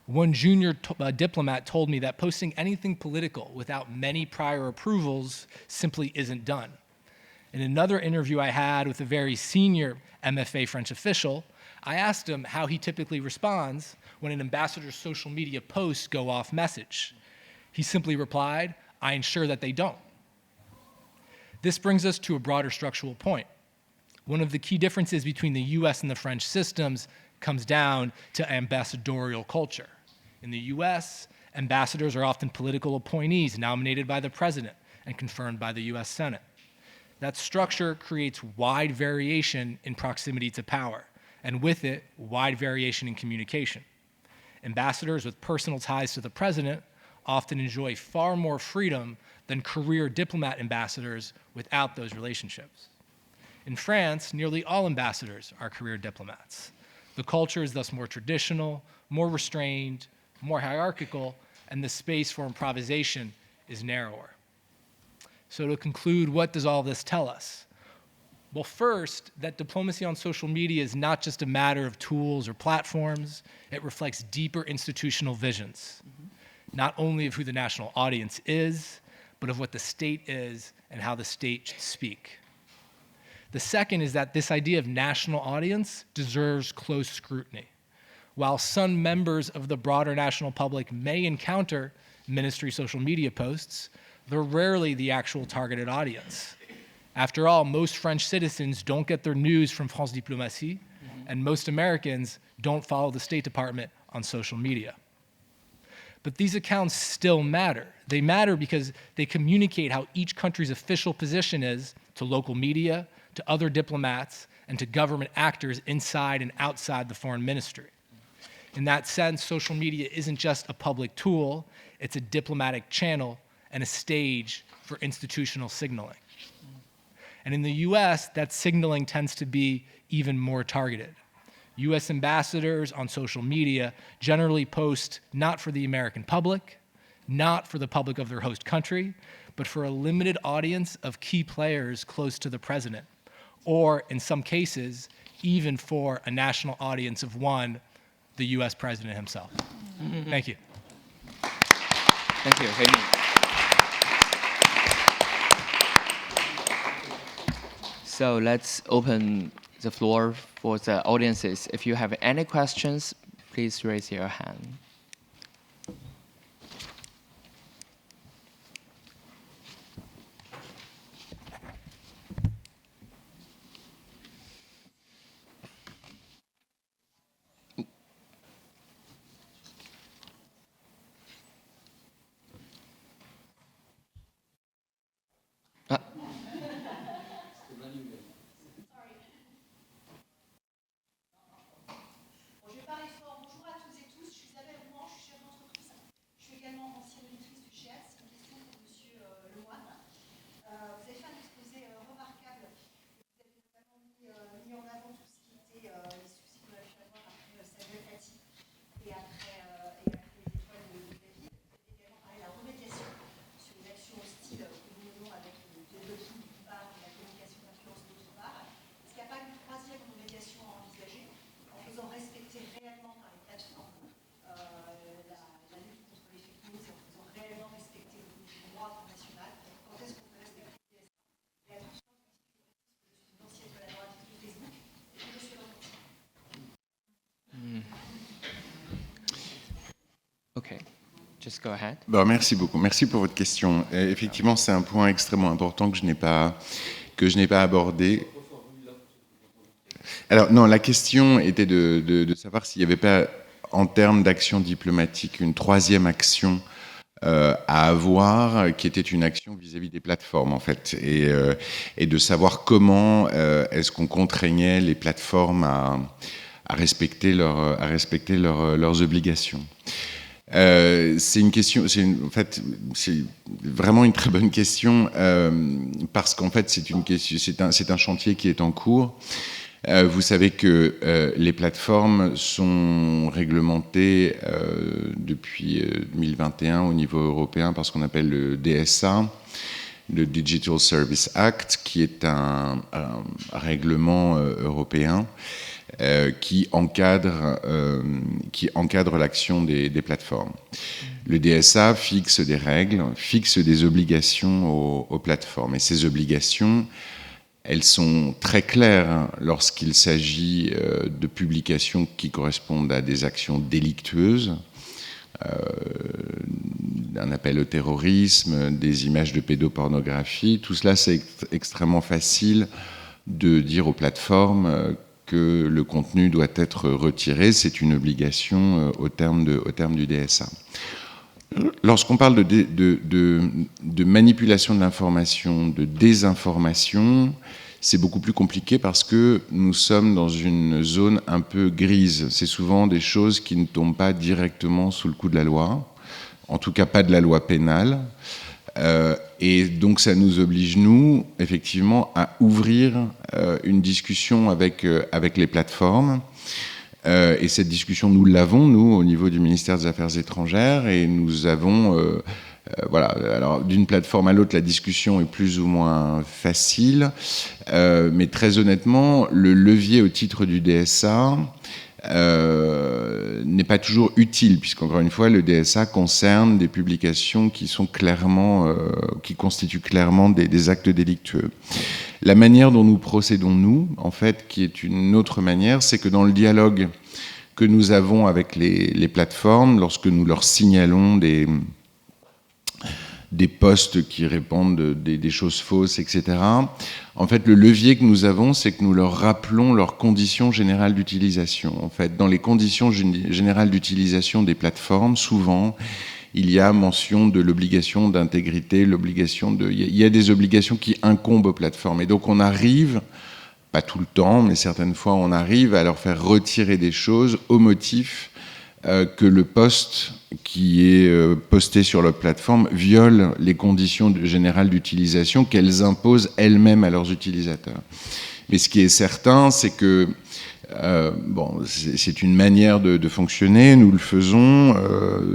One junior diplomat told me that posting anything political without many prior approvals simply isn't done. In another interview I had with a very senior MFA French official, I asked him how he typically responds when an ambassador's social media posts go off message. He simply replied, "I ensure that they don't." This brings us to a broader structural point. One of the key differences between the US and the French systems comes down to ambassadorial culture. In the US, ambassadors are often political appointees nominated by the president and confirmed by the US Senate. That structure creates wide variation in proximity to power, and with it, wide variation in communication. Ambassadors with personal ties to the president often enjoy far more freedom than career diplomat ambassadors without those relationships. In France, nearly all ambassadors are career diplomats. The culture is thus more traditional, more restrained, more hierarchical, and the space for improvisation is narrower. So to conclude, what does all this tell us? Well, first, that diplomacy on social media is not just a matter of tools or platforms, it reflects deeper institutional visions, not only of who the national audience is, but of what the state is and how the state should speak. The second is that this idea of national audience deserves close scrutiny. While some members of the broader national public may encounter ministry social media posts, they're rarely the actual targeted audience. After all, most French citizens don't get their news from France Diplomatie, and most Americans don't follow the State Department on social media. But these accounts still matter. They matter because they communicate how each country's official position is to local media, to other diplomats, and to government actors inside and outside the foreign ministry. In that sense, social media isn't just a public tool, it's a diplomatic channel and a stage for institutional signaling. And in the US, that signaling tends to be even more targeted. US ambassadors on social media generally post not for the American public, not for the public of their host country, but for a limited audience of key players close to the president, or in some cases, even for a national audience of one, the US president himself. Thank you. Thank you, Rémi. So let's open the floor for the audiences. If you have any questions, please raise your hand. Okay, just go ahead. Merci beaucoup. Merci pour votre question. Effectivement, c'est un point extrêmement important que je n'ai pas que je n'ai pas abordé. Alors non, la question était de savoir s'il n'y avait pas, en termes d'action diplomatique, une troisième action à avoir, qui était une action vis-à-vis des plateformes, en fait, et de savoir comment est-ce qu'on contraignait les plateformes à respecter leurs obligations. C'est une question, en fait, c'est vraiment une très bonne question, parce qu'en fait, c'est un chantier qui est en cours. Vous savez que les plateformes sont réglementées depuis 2021 au niveau européen par ce qu'on appelle le DSA, le Digital Service Act, qui est un règlement européen qui encadre l'action des plateformes. Le DSA fixe des règles, fixe des obligations aux plateformes. Et ces obligations, elles sont très claires lorsqu'il s'agit de publications qui correspondent à des actions délictueuses, un appel au terrorisme, des images de pédopornographie. Tout cela, c'est extrêmement facile de dire aux plateformes que le contenu doit être retiré. C'est une obligation au terme du DSA. Lorsqu'on parle de manipulation de l'information, de désinformation, c'est beaucoup plus compliqué parce que nous sommes dans une zone un peu grise. C'est souvent des choses qui ne tombent pas directement sous le coup de la loi, en tout cas pas de la loi pénale. Et donc ça nous oblige, nous, effectivement, à ouvrir une discussion avec les plateformes. Et cette discussion, nous l'avons, nous, au niveau du ministère des Affaires étrangères, et nous avons... voilà. Alors, d'une plateforme à l'autre, la discussion est plus ou moins facile, mais très honnêtement, le levier au titre du DSA n'est pas toujours utile, puisqu'encore une fois, le DSA concerne des publications qui sont clairement, qui constituent clairement des actes délictueux. La manière dont nous procédons, nous, en fait, qui est une autre manière, c'est que dans le dialogue que nous avons avec les plateformes, lorsque nous leur signalons des posts qui répandent des choses fausses, etc. En fait, le levier que nous avons, c'est que nous leur rappelons leurs conditions générales d'utilisation. En fait, dans les conditions générales d'utilisation des plateformes, souvent, il y a mention de l'obligation d'intégrité, il y a des obligations qui incombent aux plateformes. Et donc, on arrive, pas tout le temps, mais certaines fois, on arrive à leur faire retirer des choses au motif que le post qui est posté sur leur plateforme viole les conditions générales d'utilisation qu'elles imposent elles-mêmes à leurs utilisateurs. Mais ce qui est certain, c'est que bon, c'est une manière de fonctionner, nous le faisons,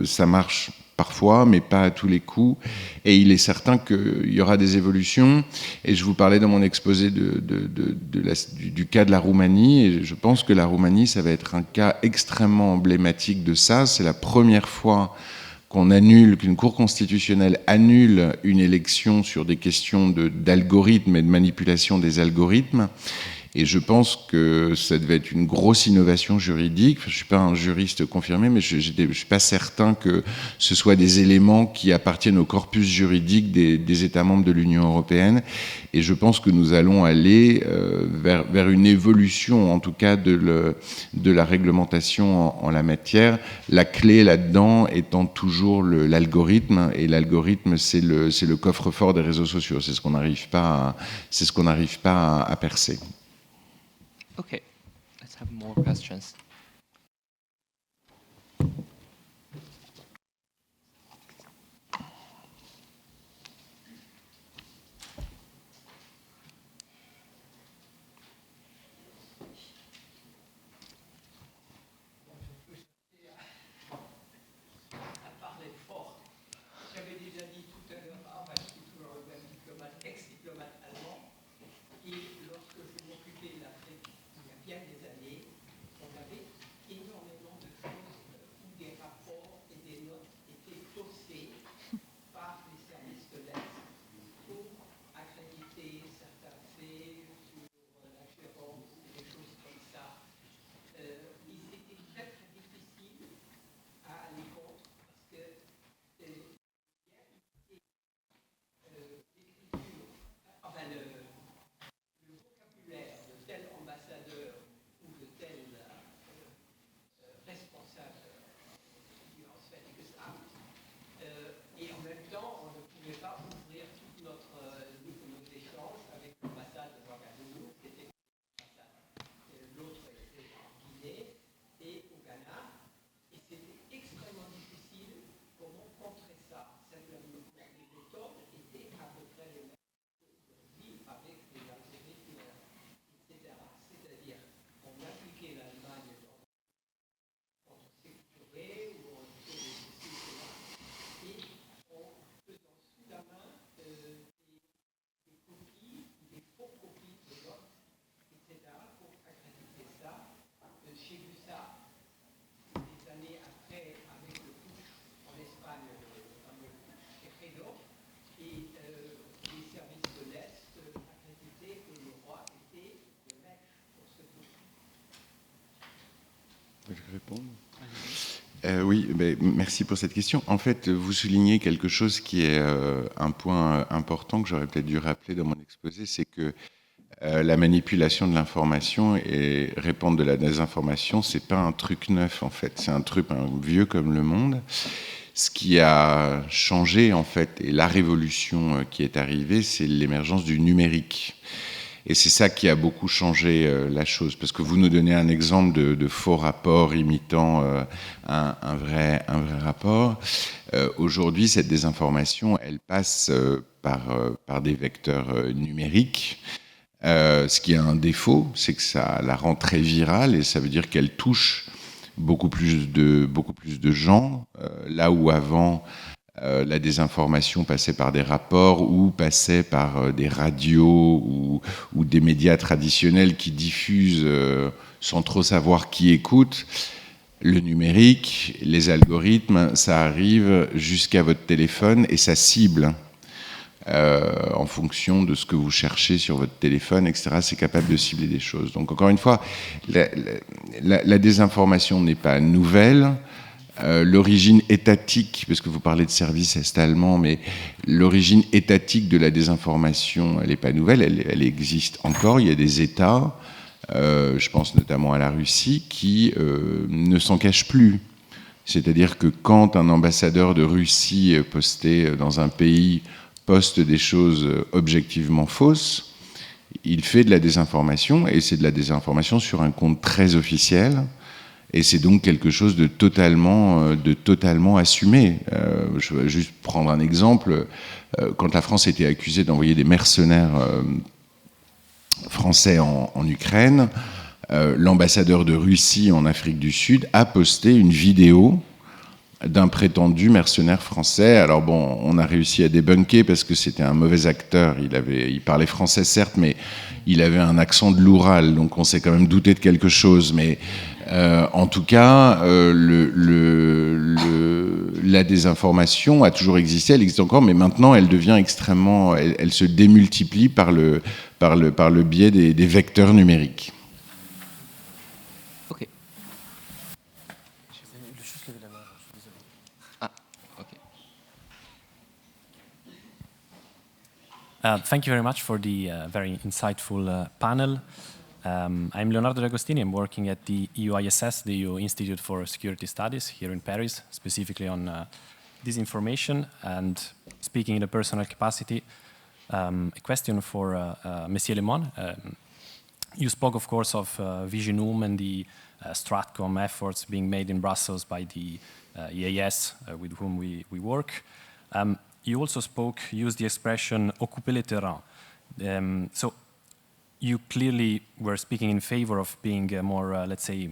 ça marche parfois, mais pas à tous les coups, et il est certain qu'il y aura des évolutions, et je vous parlais dans mon exposé du cas de la Roumanie, et je pense que la Roumanie, ça va être un cas extrêmement emblématique de ça. C'est la première fois qu'une Cour constitutionnelle annule une élection sur des questions d'algorithmes et de manipulation des algorithmes. Et je pense que ça devait être une grosse innovation juridique. Je ne suis pas un juriste confirmé, mais je ne suis pas certain que ce soit des éléments qui appartiennent au corpus juridique des États membres de l'Union européenne. Et je pense que nous allons aller vers une évolution, en tout cas, de la réglementation en la matière. La clé là-dedans étant toujours l'algorithme. Et l'algorithme, c'est le coffre-fort des réseaux sociaux. C'est ce qu'on n'arrive pas à percer. Okay, let's have more questions. Et lorsque je m'occupais de l'Afrique il y a bien des années, on avait répondre? Oui, merci pour cette question. En fait, vous soulignez quelque chose qui est un point important que j'aurais peut-être dû rappeler dans mon exposé, c'est que la manipulation de l'information et répandre de la désinformation, c'est pas un truc neuf en fait, c'est un truc vieux comme le monde. Ce qui a changé en fait, et la révolution qui est arrivée, c'est l'émergence du numérique. Et c'est ça qui a beaucoup changé la chose, parce que vous nous donnez un exemple de faux rapport imitant un vrai rapport. Aujourd'hui, cette désinformation, elle passe par des vecteurs numériques. Ce qui a un défaut, c'est que ça la rend très virale, et ça veut dire qu'elle touche beaucoup plus de gens, là où avant la désinformation passait par des rapports ou passait par des radios ou des médias traditionnels qui diffusent sans trop savoir qui écoute. Le numérique, les algorithmes, ça arrive jusqu'à votre téléphone et ça cible en fonction de ce que vous cherchez sur votre téléphone, etc. C'est capable de cibler des choses. Donc encore une fois, la désinformation n'est pas nouvelle. L'origine étatique, parce que vous parlez de services est-allemand, mais l'origine étatique de la désinformation, elle n'est pas nouvelle, elle existe encore. Il y a des États, je pense notamment à la Russie, qui ne s'en cachent plus. C'est-à-dire que quand un ambassadeur de Russie posté dans un pays poste des choses objectivement fausses, il fait de la désinformation, et c'est de la désinformation sur un compte très officiel. Et c'est donc quelque chose de totalement assumé. Je vais juste prendre un exemple. Quand la France était accusée d'envoyer des mercenaires français en Ukraine, l'ambassadeur de Russie en Afrique du Sud a posté une vidéo d'un prétendu mercenaire français. Alors bon, on a réussi à débunker parce que c'était un mauvais acteur. Il parlait français certes, mais il avait un accent de l'Oural, donc on s'est quand même douté de quelque chose. Mais en tout cas, la désinformation a toujours existé, elle existe encore, mais maintenant elle devient extrêmement, elle se démultiplie par le biais des vecteurs numériques. Ok. Thank you very much for the very insightful panel. I'm Leonardo D'Agostini. I'm working at the EUISS, the EU Institute for Security Studies here in Paris, specifically on disinformation. And speaking in a personal capacity, a question for Monsieur Lemoine. You spoke, of course, of Viginum and the Stratcom efforts being made in Brussels by the EAS with whom we work. You also used the expression occuper le terrain. So you clearly were speaking in favor of being more, let's say,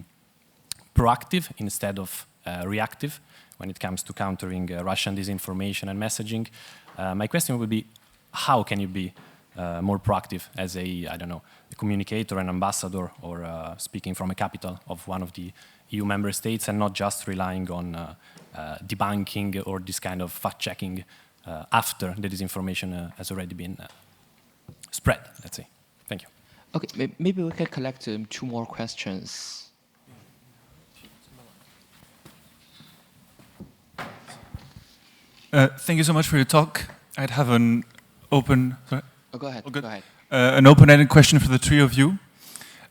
proactive instead of reactive when it comes to countering Russian disinformation and messaging. My question would be, how can you be more proactive as a communicator, an ambassador, or speaking from a capital of one of the EU member states and not just relying on debunking or this kind of fact-checking after the disinformation has already been spread, let's say. Thank you. Okay, maybe we can collect 2 more questions. Thank you so much for your talk. I'd have an open... Sorry? Oh, go ahead. Oh, good. Go ahead. An open-ended question for the 3 of you,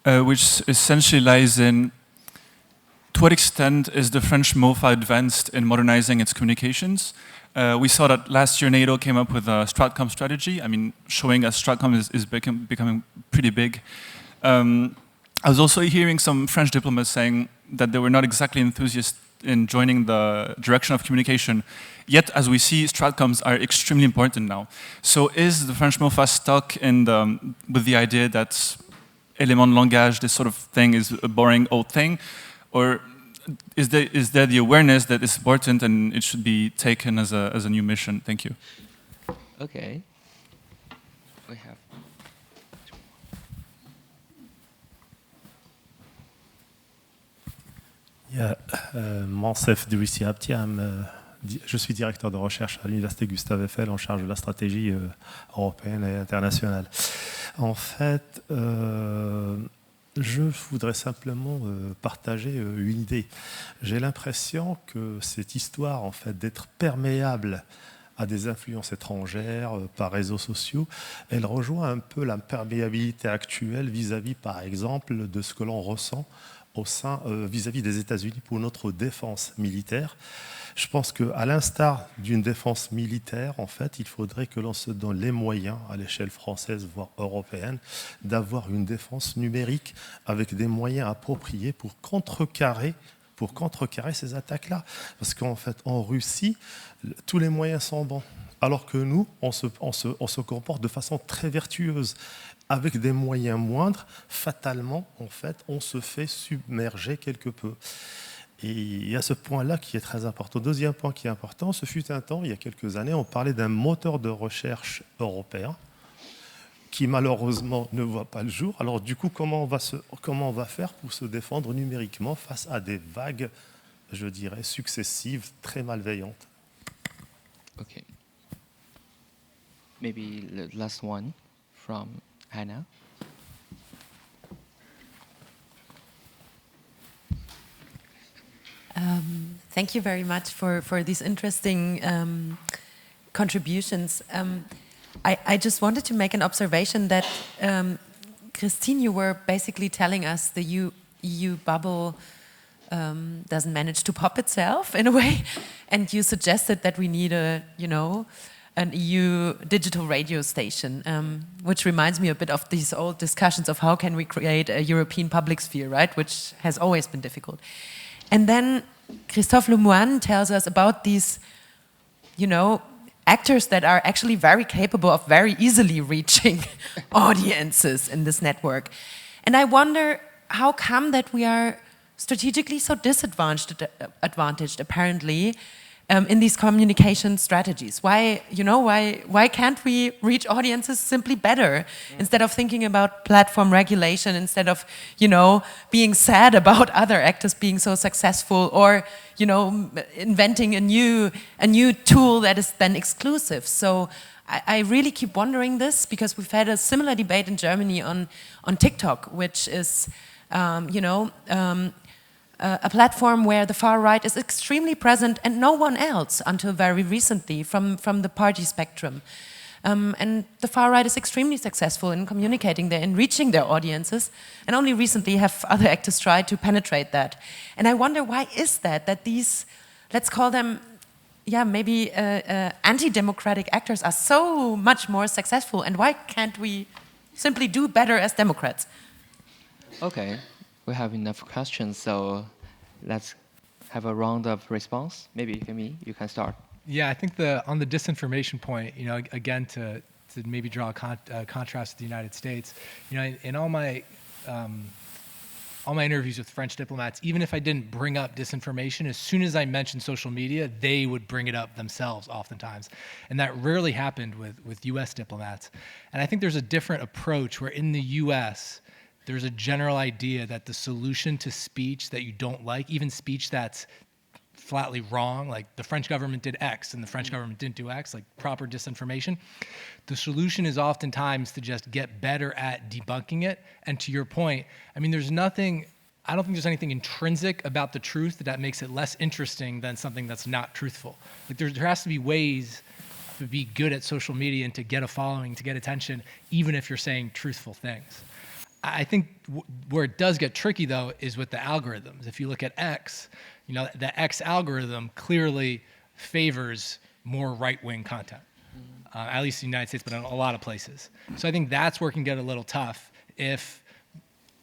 which essentially lies in, to what extent is the French MOFA advanced in modernizing its communications? We saw that last year NATO came up with a Stratcom strategy, showing us Stratcom is becoming pretty big. I was also hearing some French diplomats saying that they were not exactly enthusiastic in joining the direction of communication. Yet, as we see, Stratcoms are extremely important now. So is the French MOFA stuck with the idea that élément de langage, this sort of thing, is a boring old thing? Or is there the awareness that it's important and it should be taken as a new mission? Thank you. Okay. We have. Yeah, Mansef Durissi Abti, je suis directeur de recherche à l'Université Gustave Eiffel en charge de la stratégie européenne et internationale. En fait, Je voudrais simplement partager une idée. J'ai l'impression que cette histoire, en fait, d'être perméable à des influences étrangères par réseaux sociaux, elle rejoint un peu la perméabilité actuelle vis-à-vis, par exemple, de ce que l'on ressent au sein vis-à-vis des États-Unis pour notre défense militaire. Je pense qu'à l'instar d'une défense militaire, en fait, il faudrait que l'on se donne les moyens, à l'échelle française, voire européenne, d'avoir une défense numérique avec des moyens appropriés pour contrecarrer ces attaques-là. Parce qu'en fait, en Russie, tous les moyens sont bons. Alors que nous, on se comporte de façon très vertueuse. Avec des moyens moindres, fatalement, en fait, on se fait submerger quelque peu. Et il y a ce point-là qui est très important. Deuxième point qui est important, ce fut un temps, il y a quelques années, on parlait d'un moteur de recherche européen qui malheureusement ne voit pas le jour. Alors du coup, comment on va faire pour se défendre numériquement face à des vagues, je dirais, successives, très malveillantes? Okay. Maybe the last one from Hannah. Thank you very much for these interesting contributions. I just wanted to make an observation that, Kristin, you were basically telling us the EU bubble doesn't manage to pop itself in a way, and you suggested that we need an EU digital radio station, which reminds me a bit of these old discussions of how can we create a European public sphere, right, which has always been difficult. And then Christophe Lemoine tells us about these, actors that are actually very capable of very easily reaching audiences in this network. And I wonder, how come that we are strategically so disadvantaged apparently, in these communication strategies? Why can't we reach audiences simply better instead of thinking about platform regulation, instead of, being sad about other actors being so successful, or, inventing a new tool that is then exclusive? So I really keep wondering this, because we've had a similar debate in Germany on TikTok, which is, a platform where the far right is extremely present and no one else until very recently from the party spectrum. And the far right is extremely successful in communicating there and reaching their audiences, and only recently have other actors tried to penetrate that. And I wonder, why is that these, let's call them, maybe anti-democratic actors are so much more successful, and why can't we simply do better as Democrats? Okay. We have enough questions, so let's have a round of response. Maybe, Rémi, you can start. Yeah, I think on the disinformation point, again, to maybe draw a contrast to the United States, in all my interviews with French diplomats, even if I didn't bring up disinformation, as soon as I mentioned social media, they would bring it up themselves oftentimes. And that rarely happened with US diplomats. And I think there's a different approach where in the US, there's a general idea that the solution to speech that you don't like, even speech that's flatly wrong, like the French government did X and the French government didn't do X, like proper disinformation, the solution is oftentimes to just get better at debunking it. And to your point, I don't think there's anything intrinsic about the truth that makes it less interesting than something that's not truthful. Like there has to be ways to be good at social media and to get a following, to get attention, even if you're saying truthful things. I think where it does get tricky, though, is with the algorithms. If you look at X, the X algorithm clearly favors more right-wing content, at least in the United States, but in a lot of places. So I think that's where it can get a little tough. If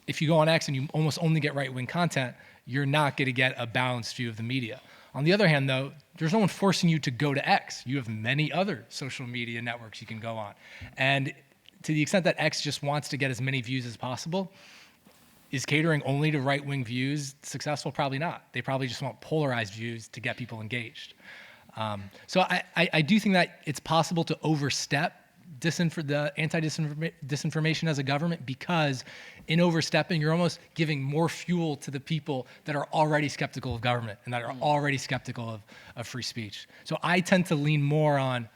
you go on X and you almost only get right-wing content, you're not going to get a balanced view of the media. On the other hand, though, there's no one forcing you to go to X. You have many other social media networks you can go on. And to the extent that X just wants to get as many views as possible, is catering only to right-wing views successful? Probably not. They probably just want polarized views to get people engaged. So I do think that it's possible to overstep the anti-disinformation as a government, because in overstepping, you're almost giving more fuel to the people that are already skeptical of government and that are already skeptical of free speech. So I tend to lean more on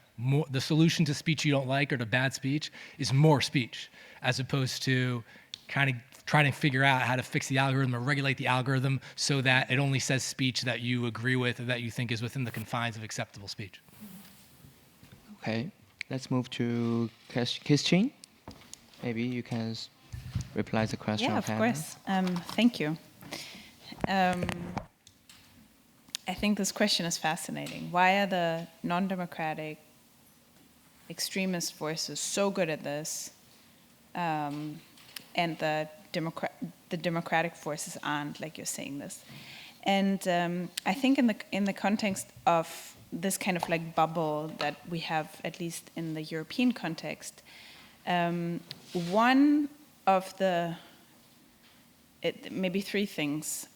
the solution to speech you don't like or to bad speech is more speech, as opposed to kind of trying to figure out how to fix the algorithm or regulate the algorithm so that it only says speech that you agree with or that you think is within the confines of acceptable speech. Okay, let's move to Kristin. Maybe you can reply to the question. Yeah, of course. Thank you. I think this question is fascinating. Why are the non-democratic extremist forces so good at this, and the democratic forces aren't, like you're saying this? And I think in the context of this kind of like bubble that we have, at least in the European context, one of the maybe three things.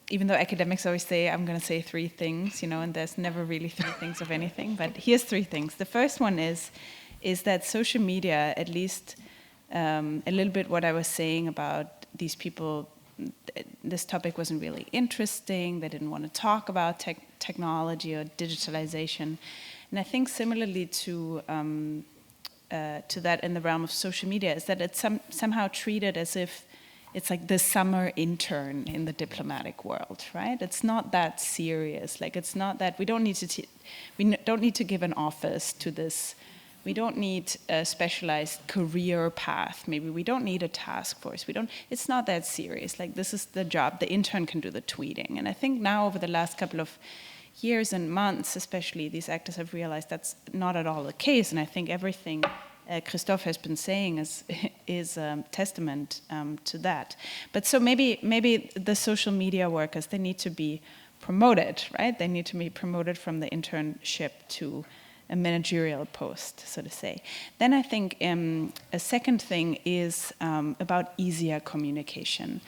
Even though academics always say, I'm going to say three things, you know, and there's never really three things of anything, but here's three things. The first one is that social media, at least a little bit what I was saying about these people, this topic wasn't really interesting, they didn't want to talk about technology or digitalization. And I think similarly to that in the realm of social media is that it's somehow treated as if it's like the summer intern in the diplomatic world, right? It's not that serious. Like it's not that we don't need to give an office to this. We don't need a specialized career path. Maybe we don't need a task force. It's not that serious. Like this is the job. The intern can do the tweeting. And I think now over the last couple of years and months, especially, these actors have realized that's not at all the case. And I think everything Christophe has been saying is testament to that. But so maybe the social media workers, they need to be promoted, right? They need to be promoted from the internship to a managerial post, so to say. Then I think a second thing is about easier communication.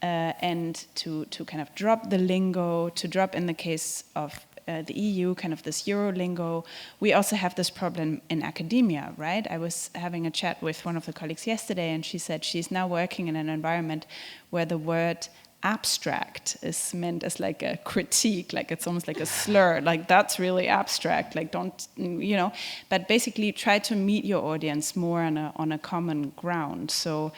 And to kind of drop the lingo, to drop in the case of the EU, kind of this Euro lingo. We also have this problem in academia, right? I was having a chat with one of the colleagues yesterday, and she said she's now working in an environment where the word abstract is meant as like a critique, like it's almost like a slur, like that's really abstract, like don't, you know, but basically try to meet your audience more on a common ground. So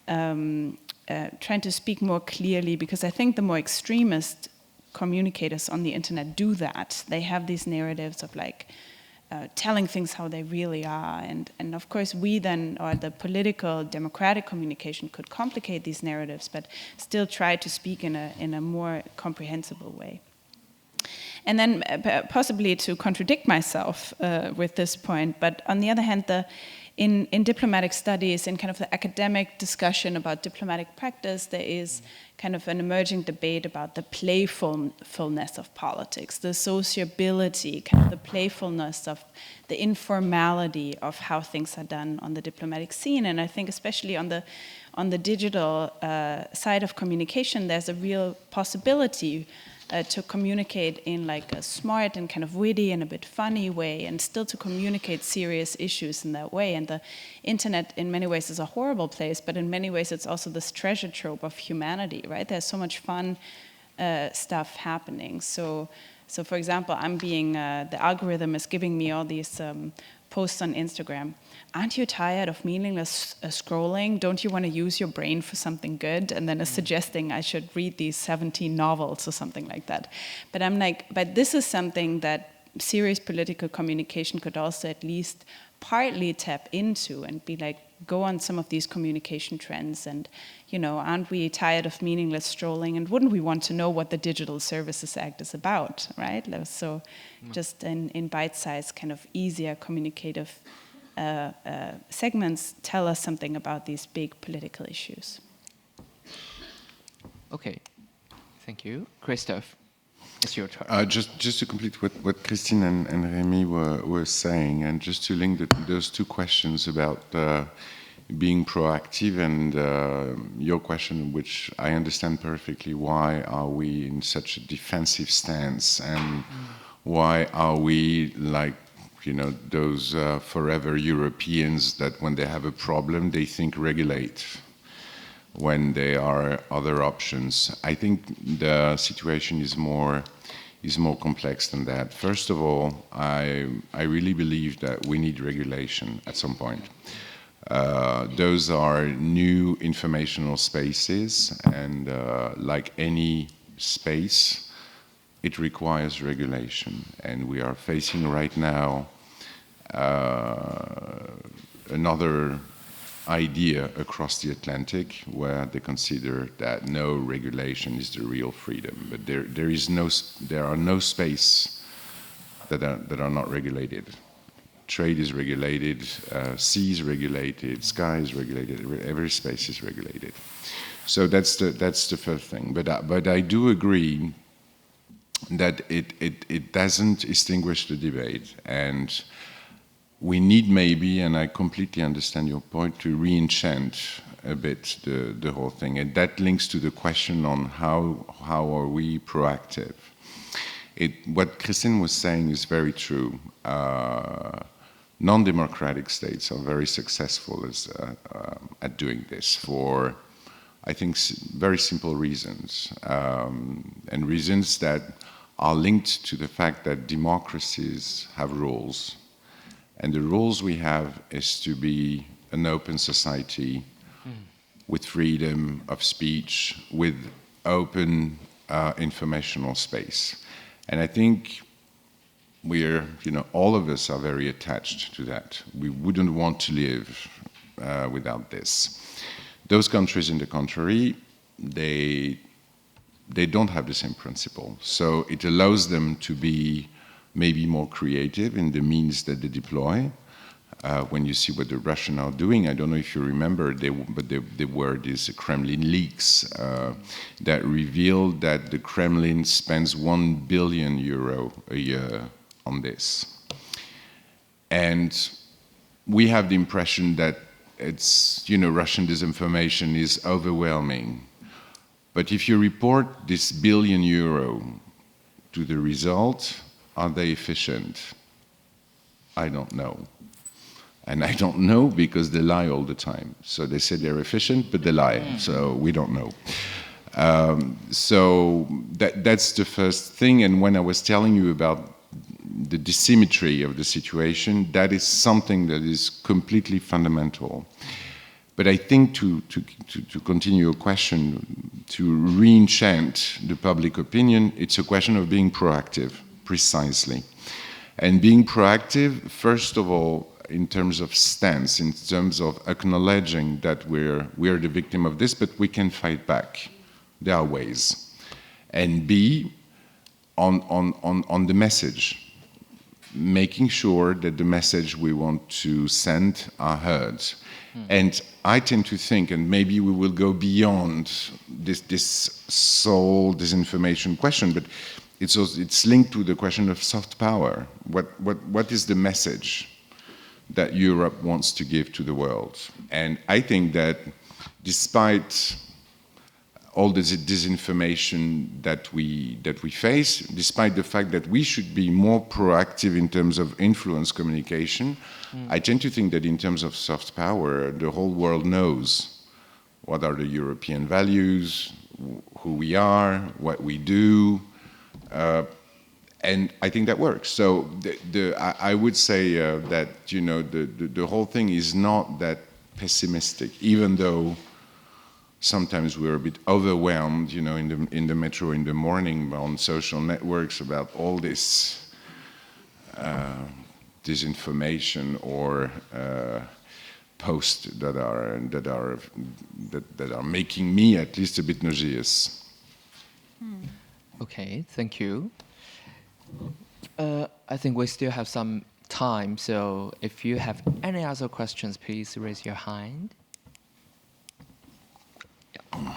trying to speak more clearly, because I think the more extremist communicators on the internet do that. They have these narratives of like telling things how they really are, and of course we then, or the political democratic communication could complicate these narratives, but still try to speak in a more comprehensible way. And then possibly to contradict myself with this point, but on the other hand, in diplomatic studies, in kind of the academic discussion about diplomatic practice, there is kind of an emerging debate about the playfulness of politics, the sociability, kind of the playfulness of the informality of how things are done on the diplomatic scene. And I think especially on the digital side of communication, there's a real possibility to communicate in like a smart and kind of witty and a bit funny way, and still to communicate serious issues in that way. And the internet in many ways is a horrible place, but in many ways it's also this treasure trove of humanity, right? There's so much fun stuff happening. So for example, the algorithm is giving me all these posts on Instagram. Aren't you tired of meaningless scrolling? Don't you want to use your brain for something good? And then is suggesting I should read these 17 novels or something like that. But I'm like, but this is something that serious political communication could also at least partly tap into and be like, go on some of these communication trends, and, you know, aren't we tired of meaningless strolling, and wouldn't we want to know what the Digital Services Act is about, right? So just in bite-sized, kind of easier communicative segments tell us something about these big political issues. Okay, thank you. Christophe, it's your turn. Just to complete what Kristin and Rémi were saying, and just to link those two questions about being proactive and your question, which I understand perfectly, why are we in such a defensive stance, and why are we like, you know, those forever Europeans that when they have a problem, they think regulate, when there are other options. I think the situation is more complex than that. First of all, I really believe that we need regulation at some point. Those are new informational spaces, and like any space, it requires regulation. And we are facing right now another idea across the Atlantic where they consider that no regulation is the real freedom. But there are no space that are not regulated. Trade is regulated, sea is regulated, sky is regulated, every space is regulated. So that's the first thing. But I do agree that it doesn't extinguish the debate, and we need maybe, and I completely understand your point, to re-enchant a bit the whole thing. And that links to the question on how are we proactive. What Kristin was saying is very true. Non-democratic states are very successful at doing this for, I think, very simple reasons, and reasons that are linked to the fact that democracies have rules. And the rules we have is to be an open society with freedom of speech, with open informational space. And I think all of us are very attached to that. We wouldn't want to live without this. Those countries, on the contrary, they don't have the same principle. So it allows them to be maybe more creative in the means that they deploy. When you see what the Russians are doing, I don't know if you remember, but there were these Kremlin leaks that revealed that the Kremlin spends €1 billion a year on this. And we have the impression that Russian disinformation is overwhelming. But if you report this €1 billion to the result, are they efficient? I don't know. And I don't know because they lie all the time. So they say they're efficient, but they lie. So we don't know. So that's the first thing. And when I was telling you about the dissymmetry of the situation, that is something that is completely fundamental. But I think to continue your question, to re-enchant the public opinion, it's a question of being proactive, precisely. And being proactive, first of all, in terms of stance, in terms of acknowledging that we're the victim of this, but we can fight back. There are ways. And B, on the message, making sure that the message we want to send are heard. And I tend to think, and maybe we will go beyond this sole disinformation question, but it's linked to the question of soft power. What is the message that Europe wants to give to the world? And I think that despite all this disinformation that we face, despite the fact that we should be more proactive in terms of influence communication, I tend to think that in terms of soft power, the whole world knows what are the European values, who we are, what we do, and I think that works. So I would say that the whole thing is not that pessimistic, even though sometimes we're a bit overwhelmed, in the metro in the morning on social networks about all this disinformation or posts that are making me at least a bit nauseous. Okay, thank you. I think we still have some time, so if you have any other questions, please raise your hand. Yeah.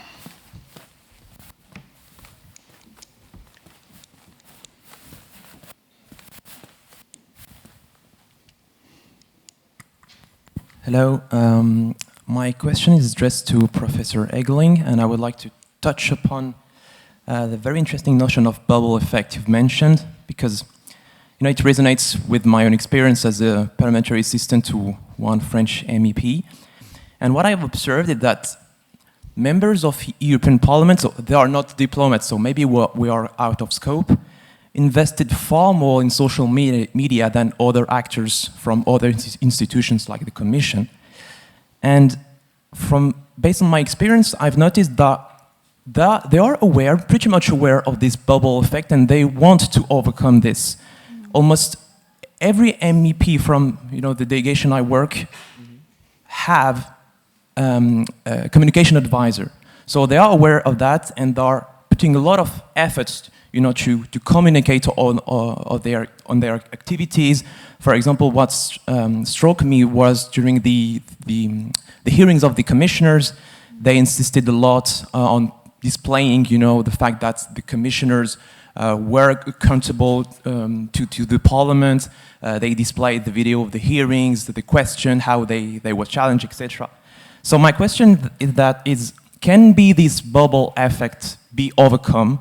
Hello. My question is addressed to Professor Eggeling, and I would like to touch upon the very interesting notion of bubble effect you've mentioned, because it resonates with my own experience as a parliamentary assistant to one French MEP. And what I've observed is that members of European Parliament, so they are not diplomats, so maybe we are out of scope, invested far more in social media than other actors from other institutions like the Commission. And based on my experience, I've noticed that they are aware, pretty much aware of this bubble effect, and they want to overcome this. Almost every MEP from the delegation I work have a communication advisor. So they are aware of that, and they are putting a lot of efforts to communicate on their activities. For example, what struck me was during the hearings of the commissioners, they insisted a lot on displaying, the fact that the commissioners were accountable to the parliament. They displayed the video of the hearings, the question, how they were challenged, etc. So my question is, can this bubble effect be overcome?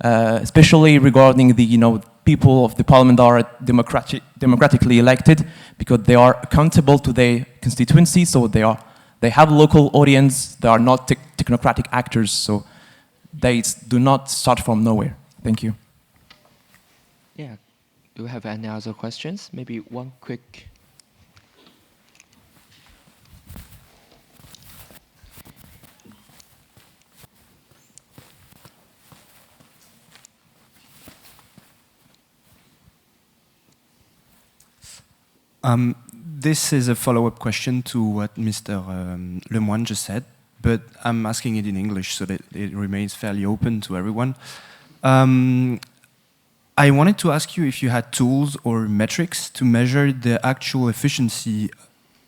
Especially regarding the people of the parliament are democratically elected, because they are accountable to their constituency, so they have local audience. They are not technocratic actors, so they do not start from nowhere. Thank you. Yeah. Do we have any other questions? Maybe one quick. This is a follow-up question to what Mr. Lemoine just said, but I'm asking it in English so that it remains fairly open to everyone. I wanted to ask you if you had tools or metrics to measure the actual efficiency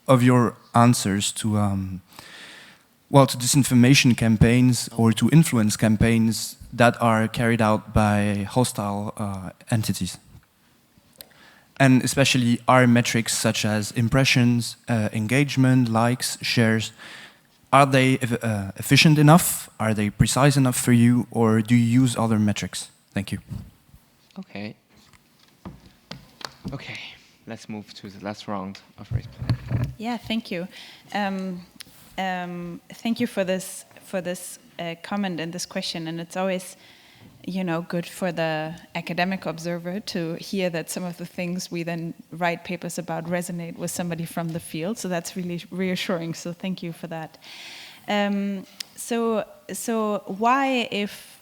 of your answers to disinformation campaigns or to influence campaigns that are carried out by hostile entities. And especially are metrics such as impressions, engagement, likes, shares, are they efficient enough? Are they precise enough for you? Or do you use other metrics? Thank you. Okay. Okay, let's move to the last round of race. Yeah, thank you. Thank you for this comment and this question, and it's always good for the academic observer to hear that some of the things we then write papers about resonate with somebody from the field. So that's really reassuring. So thank you for that. So why, if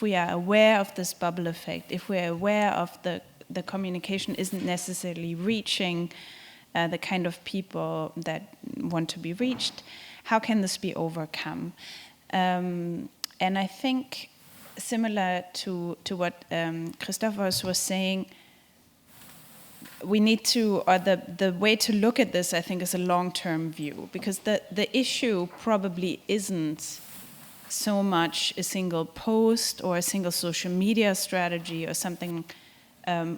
we are aware of this bubble effect, if we're aware of the communication isn't necessarily reaching the kind of people that want to be reached, how can this be overcome? And I think, similar to what Christophe was saying, we need to, or the way to look at this, I think, is a long-term view, because the issue probably isn't so much a single post or a single social media strategy or something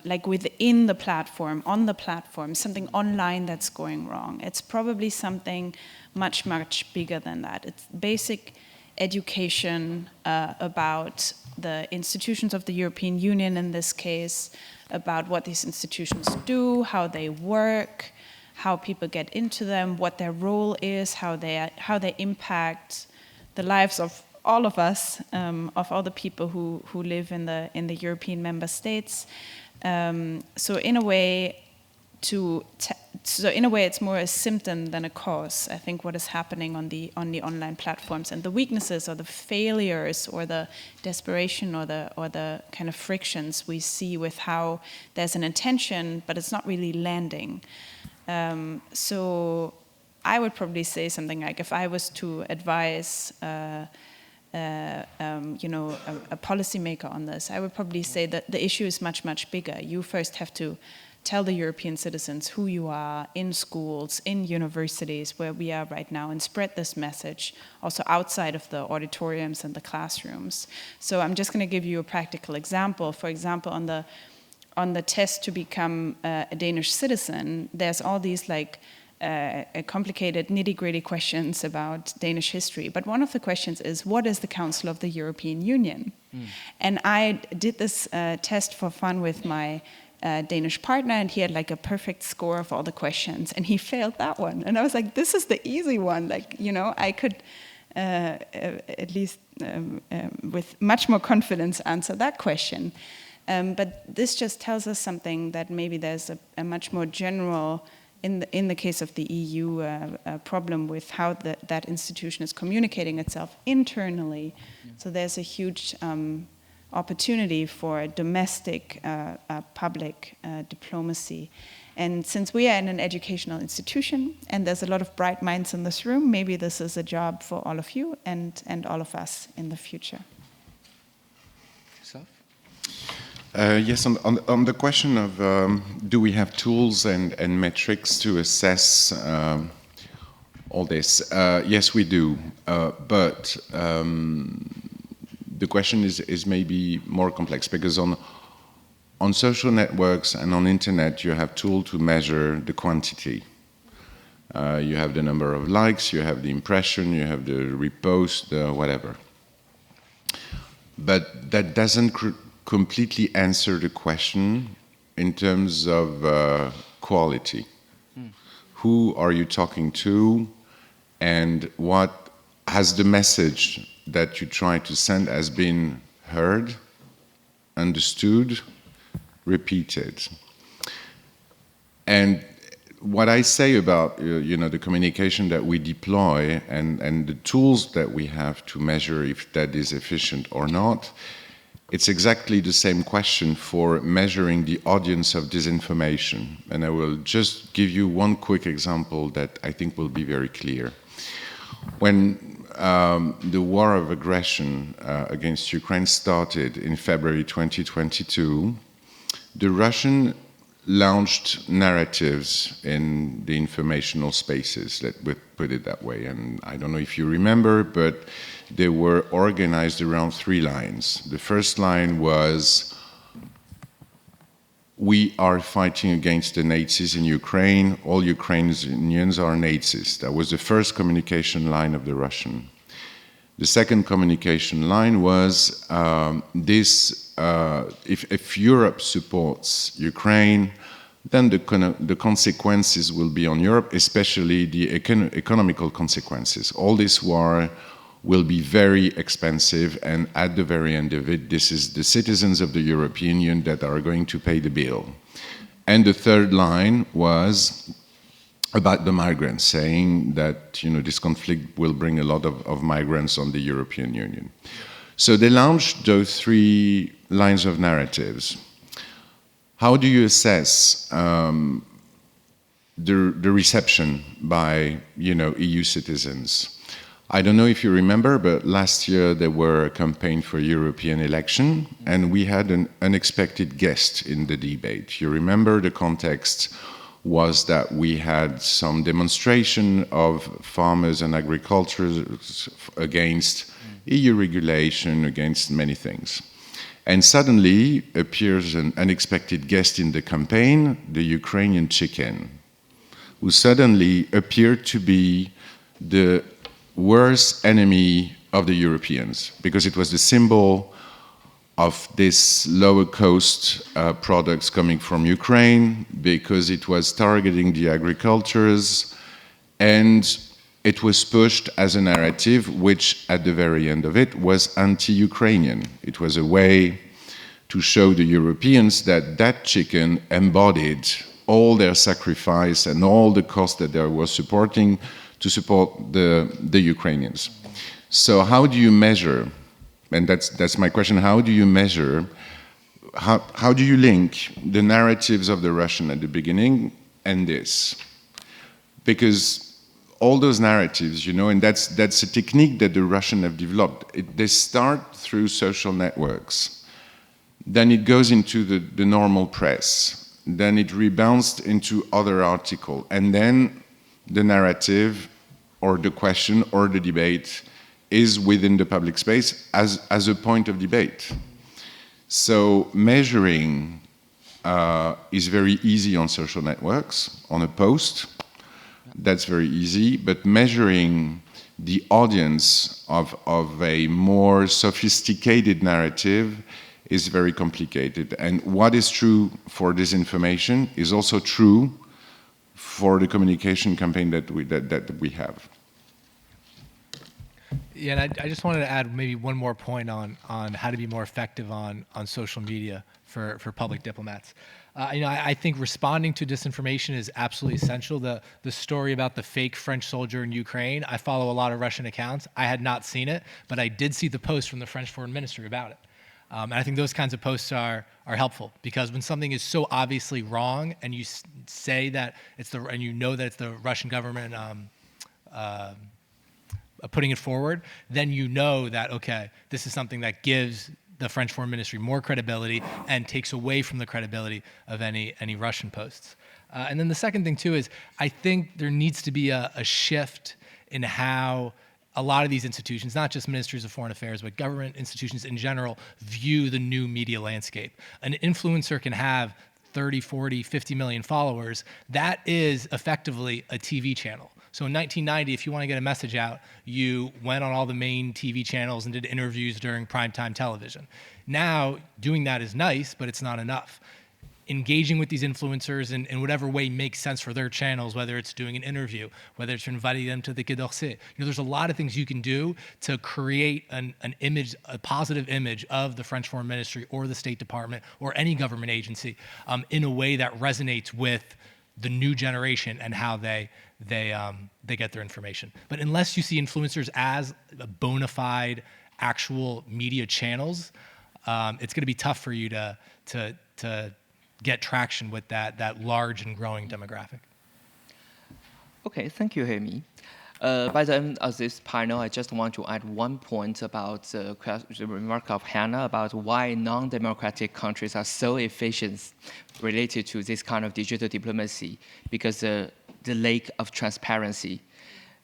like within the platform, on the platform, something online that's going wrong. It's probably something much, much bigger than that. It's basic education about the institutions of the European Union in this case, about what these institutions do, how they work, how people get into them, what their role is, how they impact the lives of all of us, of all the people who live in the European member states. So in a way, it's more a symptom than a cause. I think what is happening on the online platforms, and the weaknesses or the failures or the desperation or the kind of frictions we see with how there's an intention but it's not really landing. So I would probably say something like, if I was to advise a policymaker on this, I would probably say that the issue is much, much bigger. You first have to tell the European citizens who you are in schools, in universities, where we are right now, and spread this message also outside of the auditoriums and the classrooms. So I'm just going to give you a practical example. For example, on the test to become a Danish citizen, there's all these complicated nitty-gritty questions about Danish history. But one of the questions is, what is the Council of the European Union? And I did this test for fun with my Danish partner, and he had a perfect score of all the questions, and he failed that one. And I was like, this is the easy one. I could at least with much more confidence answer that question. But this just tells us something, that maybe there's a much more general in the case of the EU, problem with how that institution is communicating itself internally. So there's a huge opportunity for domestic public diplomacy. And since we are in an educational institution and there's a lot of bright minds in this room, maybe this is a job for all of you and all of us in the future. Yes, on the question of do we have tools and metrics to assess all this? Yes, we do. But the question is maybe more complex, because on social networks and on internet, you have tools to measure the quantity. You have the number of likes, you have the impression, you have the repost, whatever. But that doesn't completely answer the question in terms of quality. Who are you talking to, and what has the message that you try to send has been heard, understood, repeated? And what I say about the communication that we deploy and the tools that we have to measure if that is efficient or not, it's exactly the same question for measuring the audience of disinformation. And I will just give you one quick example that I think will be very clear. When the war of aggression against Ukraine started in February 2022, the Russian launched narratives in the informational spaces, let's put it that way. And I don't know if you remember, but they were organized around 3 lines. The first line was, we are fighting against the Nazis in Ukraine, all Ukrainians are Nazis. That was the first communication line of the Russian. The second communication line was, if Europe supports Ukraine, then the consequences will be on Europe, especially the economical consequences. All this war will be very expensive, and at the very end of it, this is the citizens of the European Union that are going to pay the bill. And the third line was about the migrants, saying that this conflict will bring a lot of migrants on the European Union. So they launched those 3 lines of narratives. How do you assess the reception by EU citizens? I don't know if you remember, but last year there were a campaign for European election, and we had an unexpected guest in the debate. You remember the context was that we had some demonstration of farmers and agriculturists against EU regulation, against many things. And suddenly appears an unexpected guest in the campaign, the Ukrainian chicken, who suddenly appeared to be the worst enemy of the Europeans, because it was the symbol of this lower cost products coming from Ukraine, because it was targeting the agriculturists, and it was pushed as a narrative which, at the very end of it, was anti-Ukrainian. It was a way to show the Europeans that that chicken embodied all their sacrifice and all the cost that they were supporting to support the Ukrainians. So how do you measure, and that's my question, how do you measure, how do you link the narratives of the Russian at the beginning and this? Because all those narratives, and that's a technique that the Russians have developed. They start through social networks. Then it goes into the normal press. Then it rebounds into other articles. And then the narrative or the question or the debate is within the public space as a point of debate. So measuring is very easy on social networks, on a post. That's very easy, but measuring the audience of a more sophisticated narrative is very complicated. And what is true for disinformation is also true for the communication campaign that we have. Yeah, and I just wanted to add maybe one more point on how to be more effective on social media for public diplomats. I think responding to disinformation is absolutely essential. The story about the fake French soldier in Ukraine, I follow a lot of Russian accounts. I had not seen it, but I did see the post from the French Foreign Ministry about it. And I think those kinds of posts are helpful, because when something is so obviously wrong and you say that and you know that it's the Russian government putting it forward, then you know that, okay, this is something that gives the French Foreign Ministry more credibility and takes away from the credibility of any Russian posts. And then the second thing too is, I think there needs to be a shift in how a lot of these institutions, not just ministries of foreign affairs, but government institutions in general, view the new media landscape. An influencer can have 30, 40, 50 million followers. That is effectively a TV channel. So in 1990, if you want to get a message out, you went on all the main TV channels and did interviews during primetime television. Now, doing that is nice, but it's not enough. Engaging with these influencers in whatever way makes sense for their channels, whether it's doing an interview, whether it's inviting them to the Quai d'Orsay. There's a lot of things you can do to create an image, a positive image of the French Foreign Ministry or the State Department or any government agency in a way that resonates with the new generation and how they get their information. But unless you see influencers as bona fide actual media channels, it's going to be tough for you to get traction with that large and growing demographic. Okay, thank you, Rémi. By the end of this panel, I just want to add one point about the remark of Hannah about why non-democratic countries are so efficient related to this kind of digital diplomacy, because the lack of transparency.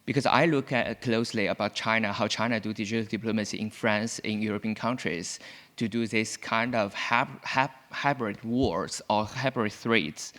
Because I look at closely about China, how China do digital diplomacy in France, in European countries, to do this kind of hybrid wars or hybrid threats.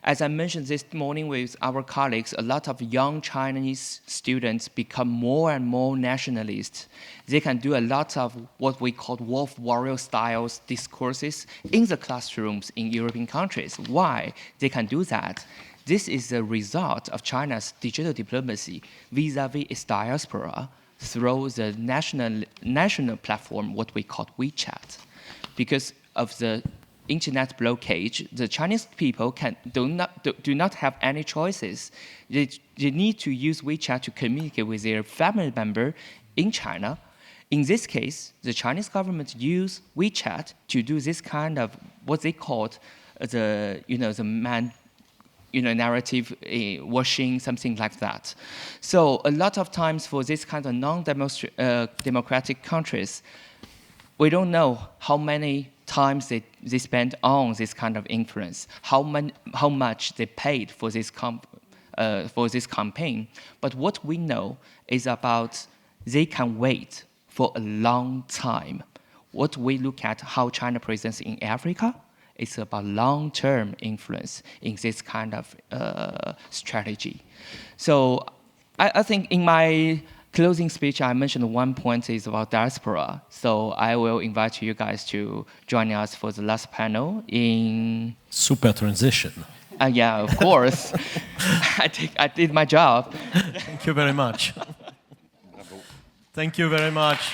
As I mentioned this morning with our colleagues, a lot of young Chinese students become more and more nationalist. They can do a lot of what we call wolf warrior styles discourses in the classrooms in European countries. Why they can do that? This is a result of China's digital diplomacy vis-à-vis its diaspora through the national platform, what we call WeChat. Because of the internet blockage, the Chinese people do not have any choices. They need to use WeChat to communicate with their family member in China. In this case, the Chinese government used WeChat to do this kind of what they called narrative washing, something like that. So a lot of times for this kind of non-democratic countries, we don't know how many times they spend on this kind of influence, how much they paid for this campaign. But what we know is about they can wait for a long time. What we look at how China presents in Africa, it's about long-term influence in this kind of strategy. So I think in my closing speech, I mentioned one point is about diaspora. So I will invite you guys to join us for the last panel in... Super transition. Yeah, of course. I did my job. Thank you very much. Thank you very much.